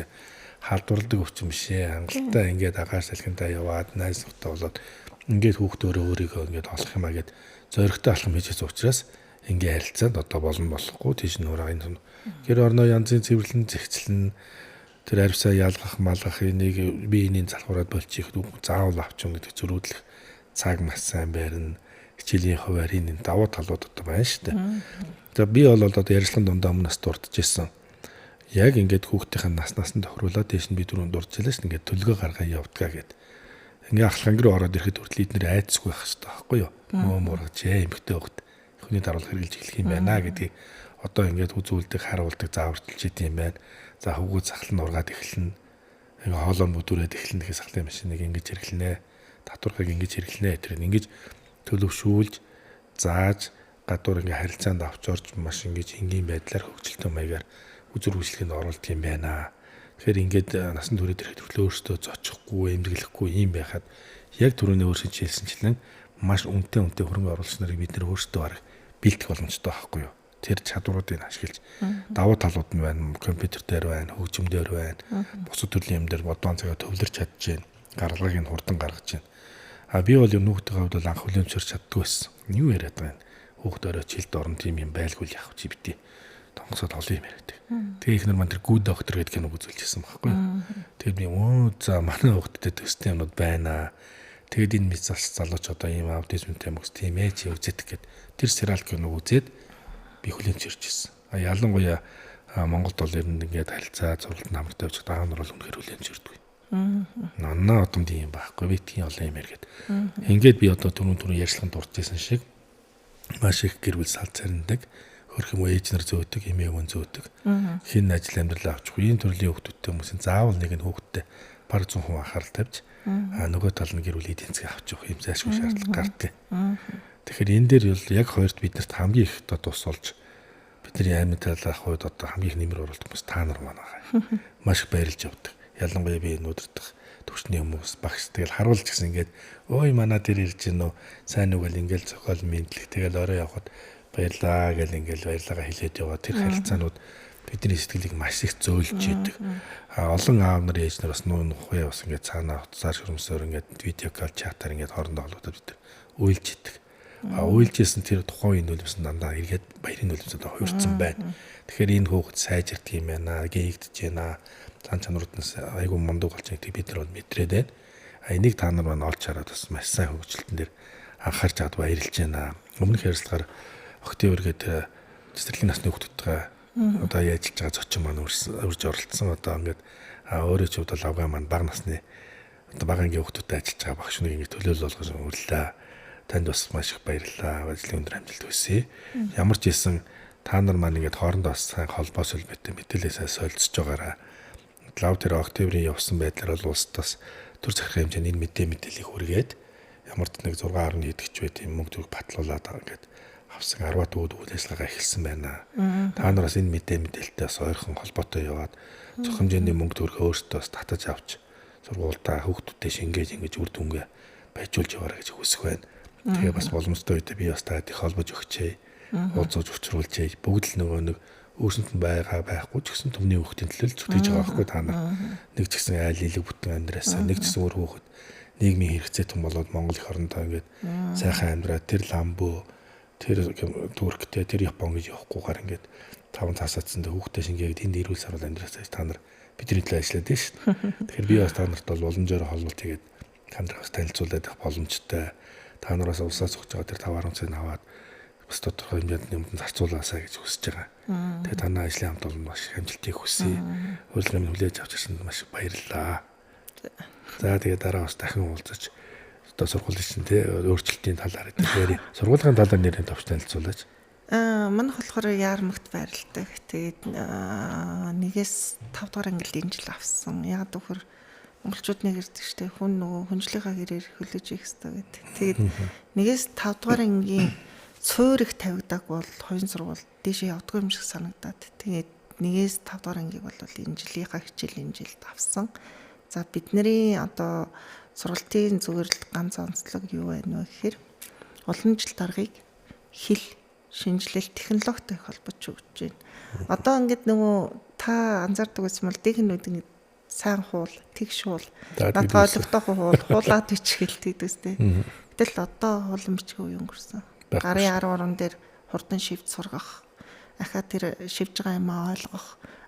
халдварладаг өвчин биш ээ. Хангалттай ингээд агаар салхинтаа яваад найз нөхдөд болоод ингээд хүүхдөөрөө өөрийгөө ингээд олох юмаа гэд зоригтой алхам хийжсэн учраас ингээд харилцаанд одоо болохгүй тийш нураа энэ гэр орноо янзын цэвэрлэн зэгцлэн тэр арвсаа ялгах малгах энийг би энийн залхуураад болчих заавал авчин гэдэг зөрүүдлэх цаг маш сайн байрна. Хичээлийн хуваар энэ давуу талууд одоо байна шүү дээ. За би бол одоо ярилцлагын дундаа өмнөөс дурдж ирсэн. Яг ингээд хүүхдийн наснаас нь тохируулаад дээш нь би дөрөв дурдж илээ ш ингээд төлгөө гаргаа явдгаа гэд. Ингээ ахлан руу ороод ирэхэд хүртэл эднэр айцгүй байх хэрэгтэй байхгүй юу? Муу мургаж эмхтэй хөхт хүний даруул хэрэгжилж эхлэх юм байна гэдгийг одоо ингээд үзүүлдэг, харуулдаг, зааварчилж идэм байна. За хөвгөө захлан ургаад эхэлнэ. Ингээ хоолоо бүдүүрээд эхэлнэ гэхээс ахлын машиныг ингэж хэрэглэнэ. Татвархыг ингэж хэрэглэнэ. Тэр ингэж төлөвшүүлж, зааж, гадуур ингээ харилцаанд авч орж маш ингэж энгийн байдлаар хөгжилтэй маягаар үзүр үйлчлэгэнд оруулдаг юм байна. Тэгэхээр ингээд насан туршид ирэхэд хүртэл өөртөө зочихгүй, эмдэглэхгүй юм байхад яг түрүүний өөрсөж хэлсэнчлэн маш үнэтэй хөрөнгө оруулагч нарыг бид нэр өөртөө барах бэлтгэх боломжтой байхгүй юу? Тэр чадваруудыг ашиглаж давуу талууд нь байна, компьютер дээр байна, хөгжим дээр байна. Бусад төрлийн юм дээр бодван цагаа төвлөрч чадж байна. Гаргалгааг нь хурдан гаргаж байна. Би бол юм хүүхдийн хувьд бол анх хүлэмжшэрч чаддгүй байсан. Юу яриад байгаа юм? Хүүхд орой жилд орон тийм юм байлгүй л явах чи битээ. Тонгосоод олон юм яриад. Тэгээ ихнэр мань тэр гүд доктор гэдэг киног үзүүлчихсэн байхгүй юу? Тэгээд би за манай хүүхдэд төстэй юмнууд байна. Тэгээд энэ мэд залууч одоо ийм аутизмтай мөс тийм ээ чи үзэх гээд тэр сериал киног үзээд би хүлэмжшэрч ирсэн. Ялангуяа Монголд бол ер нь ингээд харилцаа зурлалт намартай явж байгаа нар бол үнэхээр хүлэмжшэрдэг. Нанаа одом тийм байхгүй би тийм олон юм ярьгээд. Ингээд би одоо түрүүн ярьцлаганд дурдж байсан шиг маш их гэр бүл сал цариндаг хөрх юм уу ээж нар зөөдөг, эмээ өвөн зөөдөг. Хин ажил амьдрал авчихгүй. Энэ төрлийн хүүхдүүдтэй хүмүүсийн заавал нэг нь хүүхдтэй баг 100% анхаарал тавьж нөгөө тал нь гэр бүл эдийн засаг авч явах юм зайлшгүй шаардлага гардаг. Тэгэхээр энэ дээр бол яг хоёрт биднэрт хамгийн их одоо тус болж бидний аймаг талах хувьд одоо хамгийн их нэмэр оруулалт хүмүүс та нар маань маш их баярлж явдаг. Ялангуяа би энэ удирдах төвчний хүмүүс багш тэгэл харуулж гисэн ингээд ой манай дээр ирж гинөө сайн үгэл ингээл зохиол мэдлэг тэгэл орой явхад баярлаа гэл ингээл баярлаагаа хэлээд яваа тэр харилцаанууд бидний сэтгэлийг маш их зөөлж идэг. Олон аав нар ээж нар бас нуун ухаа бас ингээд цаанаа утсаар шүрмсээр ингээд видео кол чатаар ингээд хоорондоо холбогдоод бид уйлж идэг. Уйлжсэн тэр тухайн үеийн үлэмсэн дандаа эргээд баярын үлэмсэд хуурцсан байна. Тэгэхээр энэ хүүхэд сайжирдаг юм байна, гээгдэж байна. Цан чанарууднаас айгүй мундаг болж байгааг бид нар мэдрээд байна. Энийг та нар маань олж хараад бас маш сайн хөгжилтөн дээр анхаарч аваад баярлж байна. Өмнөх ярилцлагаар октябр гэдэг цэцэрлэгийн насны хүүхдүүдтэйгээ одоо яаж байгаа зочин маань урьж оролцсон. Одоо ингээд өөрөө ч удаа авгаа маань бага насны одоо бага ангийн хүүхдүүдтэй ажиллаж байгаа багш нэг ингээд төлөөлөл болгож өрлөө. Танд бас маш их баярлалаа. Ажлын өндөр амжилт хүсье. Ямар ч ийсэн та нар маань ингээд хоорондоо сайн холбоо солбоотой мэдээлэл сайн солилцож байгаараа. Лав тэр октябрийн явсан байдлаар бол улсад бас төр захирах хэмжээний мэдээллийг хүргээд ямар ч нэг 6.1 гэж байт юм мөнгө төгрөг батлуулаад ингээд авсан 10 дүүд үйл ажиллагаа эхэлсэн байна. Та нар бас энэ мэдээлэлтэй бас ойрхон холбоотой яваад зөв хэмжээний мөнгө төгрөг өөртөө бас татаж авч сургуультай хүүхдүүдтэй шингээж ингэж үр дүнгээ байжуулж яваарай гэж хүсэх байна. Тэгээ бас боломжтой үедээ би бас таад их холбож өгчээ. Уулзаж учруулжээ. Бүгд л нөгөө нэг өөрсөнд нь байхгүй ч гэсэн түмний хүүхдийн төлөө зүтгэж байгаа байхгүй та нар. Нэг ч гэсэн айл илэг бүтэн амьдраасаа нэг ч гэсэн өөр хүүхэд нийгмийн хэрэгцээ том болоод Монгол их орондоо ингээд сайхан амьдраад тэр ламбо тэр Турктэй тэр Япон гэж явахгүйгээр ингээд 5 цаасаацсан хүүхдээ шингээгээд энд ирүүл саруул амьдраасаа та нар бидний төлөө ажиллаад байна шүү дээ. Тэгэхээр би бас та нарт бол уламжаар холболт хийгээд хамтрахаас танилцуулаад их боломжтой. Та нараас улсаас өгч байгаа тэр 5.10 аваад бас тодорхой хэмжээнд юмд зарцуулаасаа гэж хүсэж байгаа. Тэгээ танай ажлын хамт олон маш их амжилтыг хүсье. Урилгын хүлээж авч ирсэнд маш их баярлалаа. За тэгээ дараа бас дахин уулзаж одоо сургуулийн чинь те өөрчлөлтийн талаар хэлээ. Сургуулийн талаар нэрээ товч танилцуулаач. Манайх болохоор Яармагт байрладаг. Тэгээд 1-ээс 5 дугаар ангид энэ жил авсан. Яг төхөр монголчууд нэг ирдэг штэ хүн нөгөө хүнжлийнхаа гэрээр хөлөж их хэвээр гэдэг. Тэгээд 1-ээс 5 дугаар ангийн цуурих тавигдаг бол хоёрын сургууль дээшээ явдгүй юм шиг санагдаад. Тэгээд 1-ээс 5 дугаар ангийг бол энэ жилийнхаа хичээл энэ жилд авсан. За бидний одоо сургалтын зүгээр л ганц онцлог юу байна вэ гэхээр олон жил даргаыг хэл, шинжилэл, технологитой холбож өгч байна. Одоо ингээд нөгөө та анзаардаг байсан бол дэгнүүд ингээд сайн хуул, тэгш хуул, надад ойлгохдоо хуулаад бичгэлтэй гэдэстэй. Гэтэл одоо хуулан бичгийн үе өнгөрсөн. Гарын 10 орон дээр хурдан шивд сургах, ахаа тэр шивж байгаа юмаа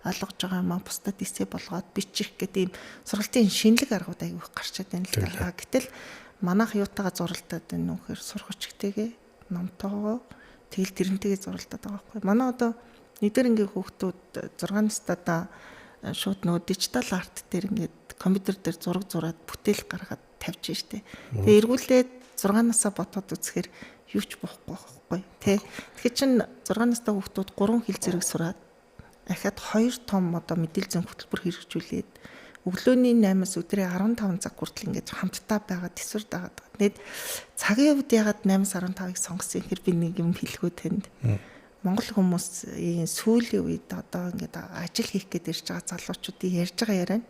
ойлгож байгаа юмаа бусдад эсэ болгоод бичих гэдэг ийм сургалтын шинэлэг аргууд аягүй гарчаад байна л да. Гэтэл манайх юутайгаа зуралдаад байна вэ гэхээр сургуучигтэйгээ номтойгоо тэгэл тэрнтэйгээ зуралдаад байгаа байхгүй. Манай одоо нэгдүгээр ангийн хүүхдүүд 6 настайдаа шууд нөгөө дижитал арт дээр ингээд компьютер дээр зураг зураад бүтээл гаргаад тавьж штэ. Тэгээ эргүүлээд 6 насаа ботоод үзэхээр юу ч бохгүй байхгүй тий. Тэгэхээр чин 6 настай хүүхдүүд 3 хэл зэрэг сураад ахаад 2 том одоо мэдээлэл зүйн хөтөлбөр хэрэгжүүлээд өглөөний 8-аас өдрийн 15 цаг хүртэл ингээд хамтдаа байгаа төсвөр дагаад. Тэгээд цагийн үед ягаад 8-15-ыг сонгосон хэрэг би нэг юм хэлэхөө танд. Монгол хүмүүсийн сүүлийн үед одоо ингээд ажил хийх гээд ирж байгаа залуучуудын ярьж байгаа яриа нь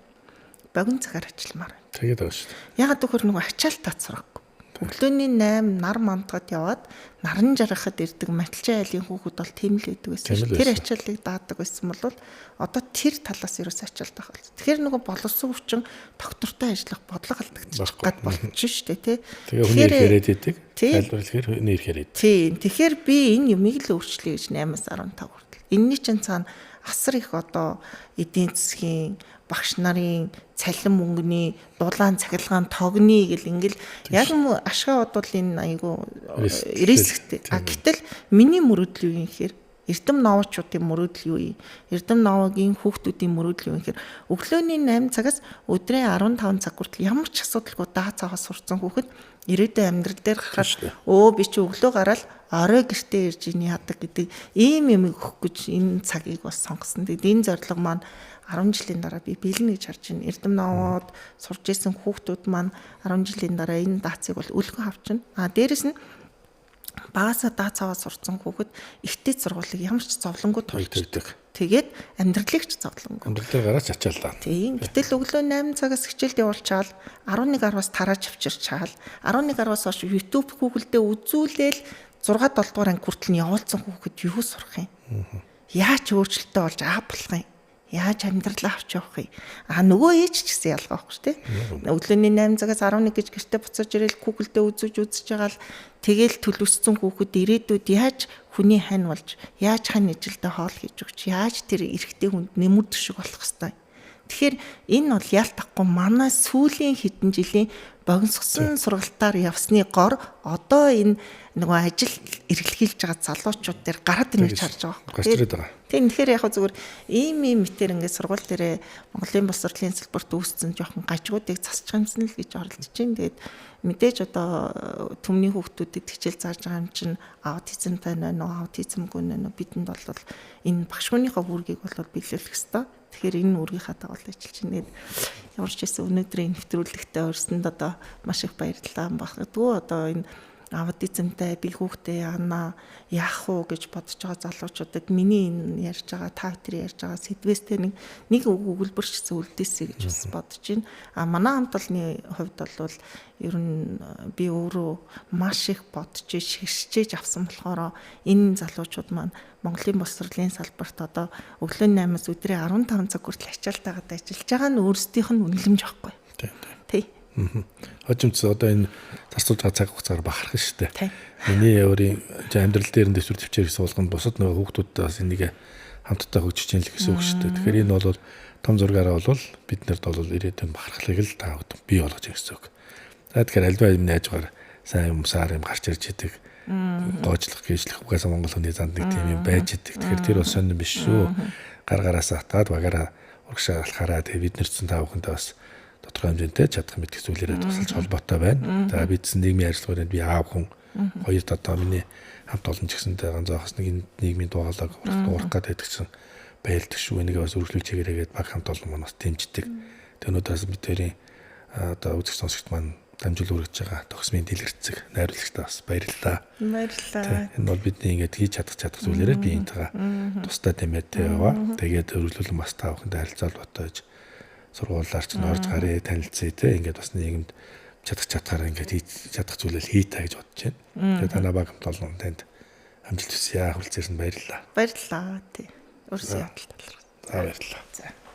богино цагаар ажилламаар байна. Тэгээд байгаа шүү дээ. Ягаад гэвэл нөгөө ачаал тацраггүй. Өглөөний 8 нар мандахад яваад наран жаргахад ирдэг маталчин айлын хүүхэд бол тийм л байдаг байсан. Тэр ачааллыг даадаг байсан бол одоо тэр талаас ерөөс ачаалт байх болсон. Тэгэхээр нөгөө боловсон хүчин доктортой ажиллах бодлого алдагдчих гад болчих шүү дээ тий. Тэгээ хүний ирэхэд идэг. Тайлбарлахаар хүний ирэхэд. Тийм. Тэгэхээр би энэ юмыг л өөрчлөе гэж 8-аас 15 хүртэл. Энийний чинь цаана асар их одоо эдийн засгийн багш нарын цалин мөнгөний дулаан цахилгаан тогны гэл ингээл яг ашгаа бодвол энэ айгу рисктэй. Гэтэл миний мөрөдөл юу юм гэхээр Эрдэм новоочдын мөрөөдөл юу юм? Эрдэм новогийн хүүхдүүдийн мөрөөдөл юу гэхээр өглөөний 8 цагаас өдрийн 15 цаг хүртэл ямар ч асуудалгүй даа цаагаа сурцсан хүүхэд ирээдүйн амьдрал дээр гарахад би чи өглөө гараад орой гэртээ ирж ийн яадаг гэдэг ийм юм өгөх гэж энэ цагийг бас сонгосон. Тэгээд энэ зорилго маань 10 жилийн дараа би бэлэн гэж харж байна. Эрдэм новоод сурж исэн хүүхдүүд маань 10 жилийн дараа энэ даацыг бол үлгэн авчна. Дээрэс нь багасаа даацаагаа сурцсан хүүхэд ихтэй сургуулийг ямар ч зовлонгоо тулждаг. Тэгээд амьдралыг ч зовлонгүй. Амьдралаа гараач ачаалаа. Тийм. Гэтэл өглөө 8 цагаас хичээлд явуулчаал 11 гаруйс тарааж авчирчаал 11 гаруйс хойш YouTube Google-дээ үзүүлээл 6 7 дугаар анги хүртэл нь явуулсан хүүхэд юу сурах юм? Яаж өөрчлөлтөө болж аавлах юм? Яаж амьдралаа авч явах юм? Нөгөө ээж ч гэсэн ялгаа байхгүй шүү дээ. Өглөөний 8 цагаас 11 гэж гэртээ буцаж ирээл Google-дээ үзэж байгаа л тэгэл төлөвссөн хүүхэд ирээдүйд яаж хүний хань болж, яаж хань ижилдээ хоол хийж өгч, яаж тэр эрэгтэй хүнд нэмэр төшөг болох хэвээр. Тэгэхээр энэ бол ялтахгүй манай сүүлийн хэдэн жилийн богиносгосон сургалтаар явсны гор одоо энэ нөгөө ажил эргэлхийлж байгаа залуучууд дээр гараад ирж харж байгаа. Тийм тэгэхээр яг зүгээр ийм мэтэр ингээд сургууль дээрээ Монголын боловсролын салбарт үүссэн жоохон гажгуудыг засчих юмсан л гэж оролдож байна. Тэгээд мэдээж одоо төмний хүүхдүүдэд хичээл зааж байгаа юм чинь аутизмтай нөө аутизмгүй нөө бидэнд бол энэ багш хүнийхээ үүргийг бол биелүүлэх ёстой. Тэгэхээр энэ үүргийнхаа дагуу ажиллаж байна. Ямар ч гэсэн өнөөдрийн нэвтрүүлэгтээ өрсөнд одоо маш их баярлалаа. Багтдгүй одоо энэ аутизмтай би хүүхдээ яах вэ гэж бодож байгаа залуучуудад миний энэ ярьж байгаа та бүхэн ярьж байгаа сэдвээстэй нэг өгүүлбэр ч гэсэн үлдээсэй гэж бас бодож байна. Манай хамт олонны хувьд бол ер нь би өөрөө маш их бодож шигшжээж авсан болохоор энэ залуучууд маань Монголын боловсролын салбарт одоо өглөө 8-аас өдрийн 15 цаг хүртэл ачаалтайгаад ажиллаж байгаа нь өөрсдийнх нь үнэлэмж байхгүй. Тийм. Хожимц одоо энэ зарцуулж байгаа цаг хугацаагаар бахархан шүү дээ. Миний өөрийн амьдрал дээр нь дэвтэр төвчээр суулганд бусад нөгөө хүүхдүүд бас энийг хамтдаа хөгжиж яах гэсэн үг шүү дээ. Тэгэхээр энэ бол том зургаараа бол бид нарт бол ирээдүйн бахархлыг л таавд бий болгож ирсэн үг. За тэгэхээр альва юм яаж байгаа сайн юмсаар юм гарч ирж идэг. Гоочлох, гүйжлэх угаасаа Монгол хүний занд нэг тийм юм байж идэг. Тэгэхээр тэр бас сонирн биш шүү. Гаргаараас атаад багаараа урагшаа алхаараа тэгээ бид нар ч таавхандаа бас тодорхой хэмжээтэй чадах мэдих зүйлээрээ тусалж холбоотой байна. За бидсэн нийгмийн ажиллагаанд би аав хүн хоёрт одоо миний хамт олон ч гэсэнтэй ганцаахс нэг энэ нийгмийн дуугалаг уурах гэдэг чинь байлдаг шүү. Энийг бас өргөлүүлж чигээрээгээд баг хамт олон маань бас дэмждэг. Тэгээ өнөөдрөөс бидний одоо үзэх сонсогч маань дамжуул үргэж байгаа тогсмын дэлгэрцэг найруулагчдаа бас баярлалаа. Баярлалаа. Энэ бол бидний ингэж хийж чадах зүйлээрээ би энтэйгээ тусдаа тэмээтэй яваа. Тэгээд өргөлүүлэн бас таавханд харилцаал ботойж сургуулаар ч орж гарыг танилцъя те ингээд бас нийгэмд чадахаар ингээд хийж чадах зүйлэл хийтаа гэж бодож байна. Тэгээд танаа баг хамт олон танд амжилт хүсье. Хүрэлцээрсэн баярлалаа. Баярлалаа. Тий. Өрсөй ядалт талраа. За баярлалаа. За.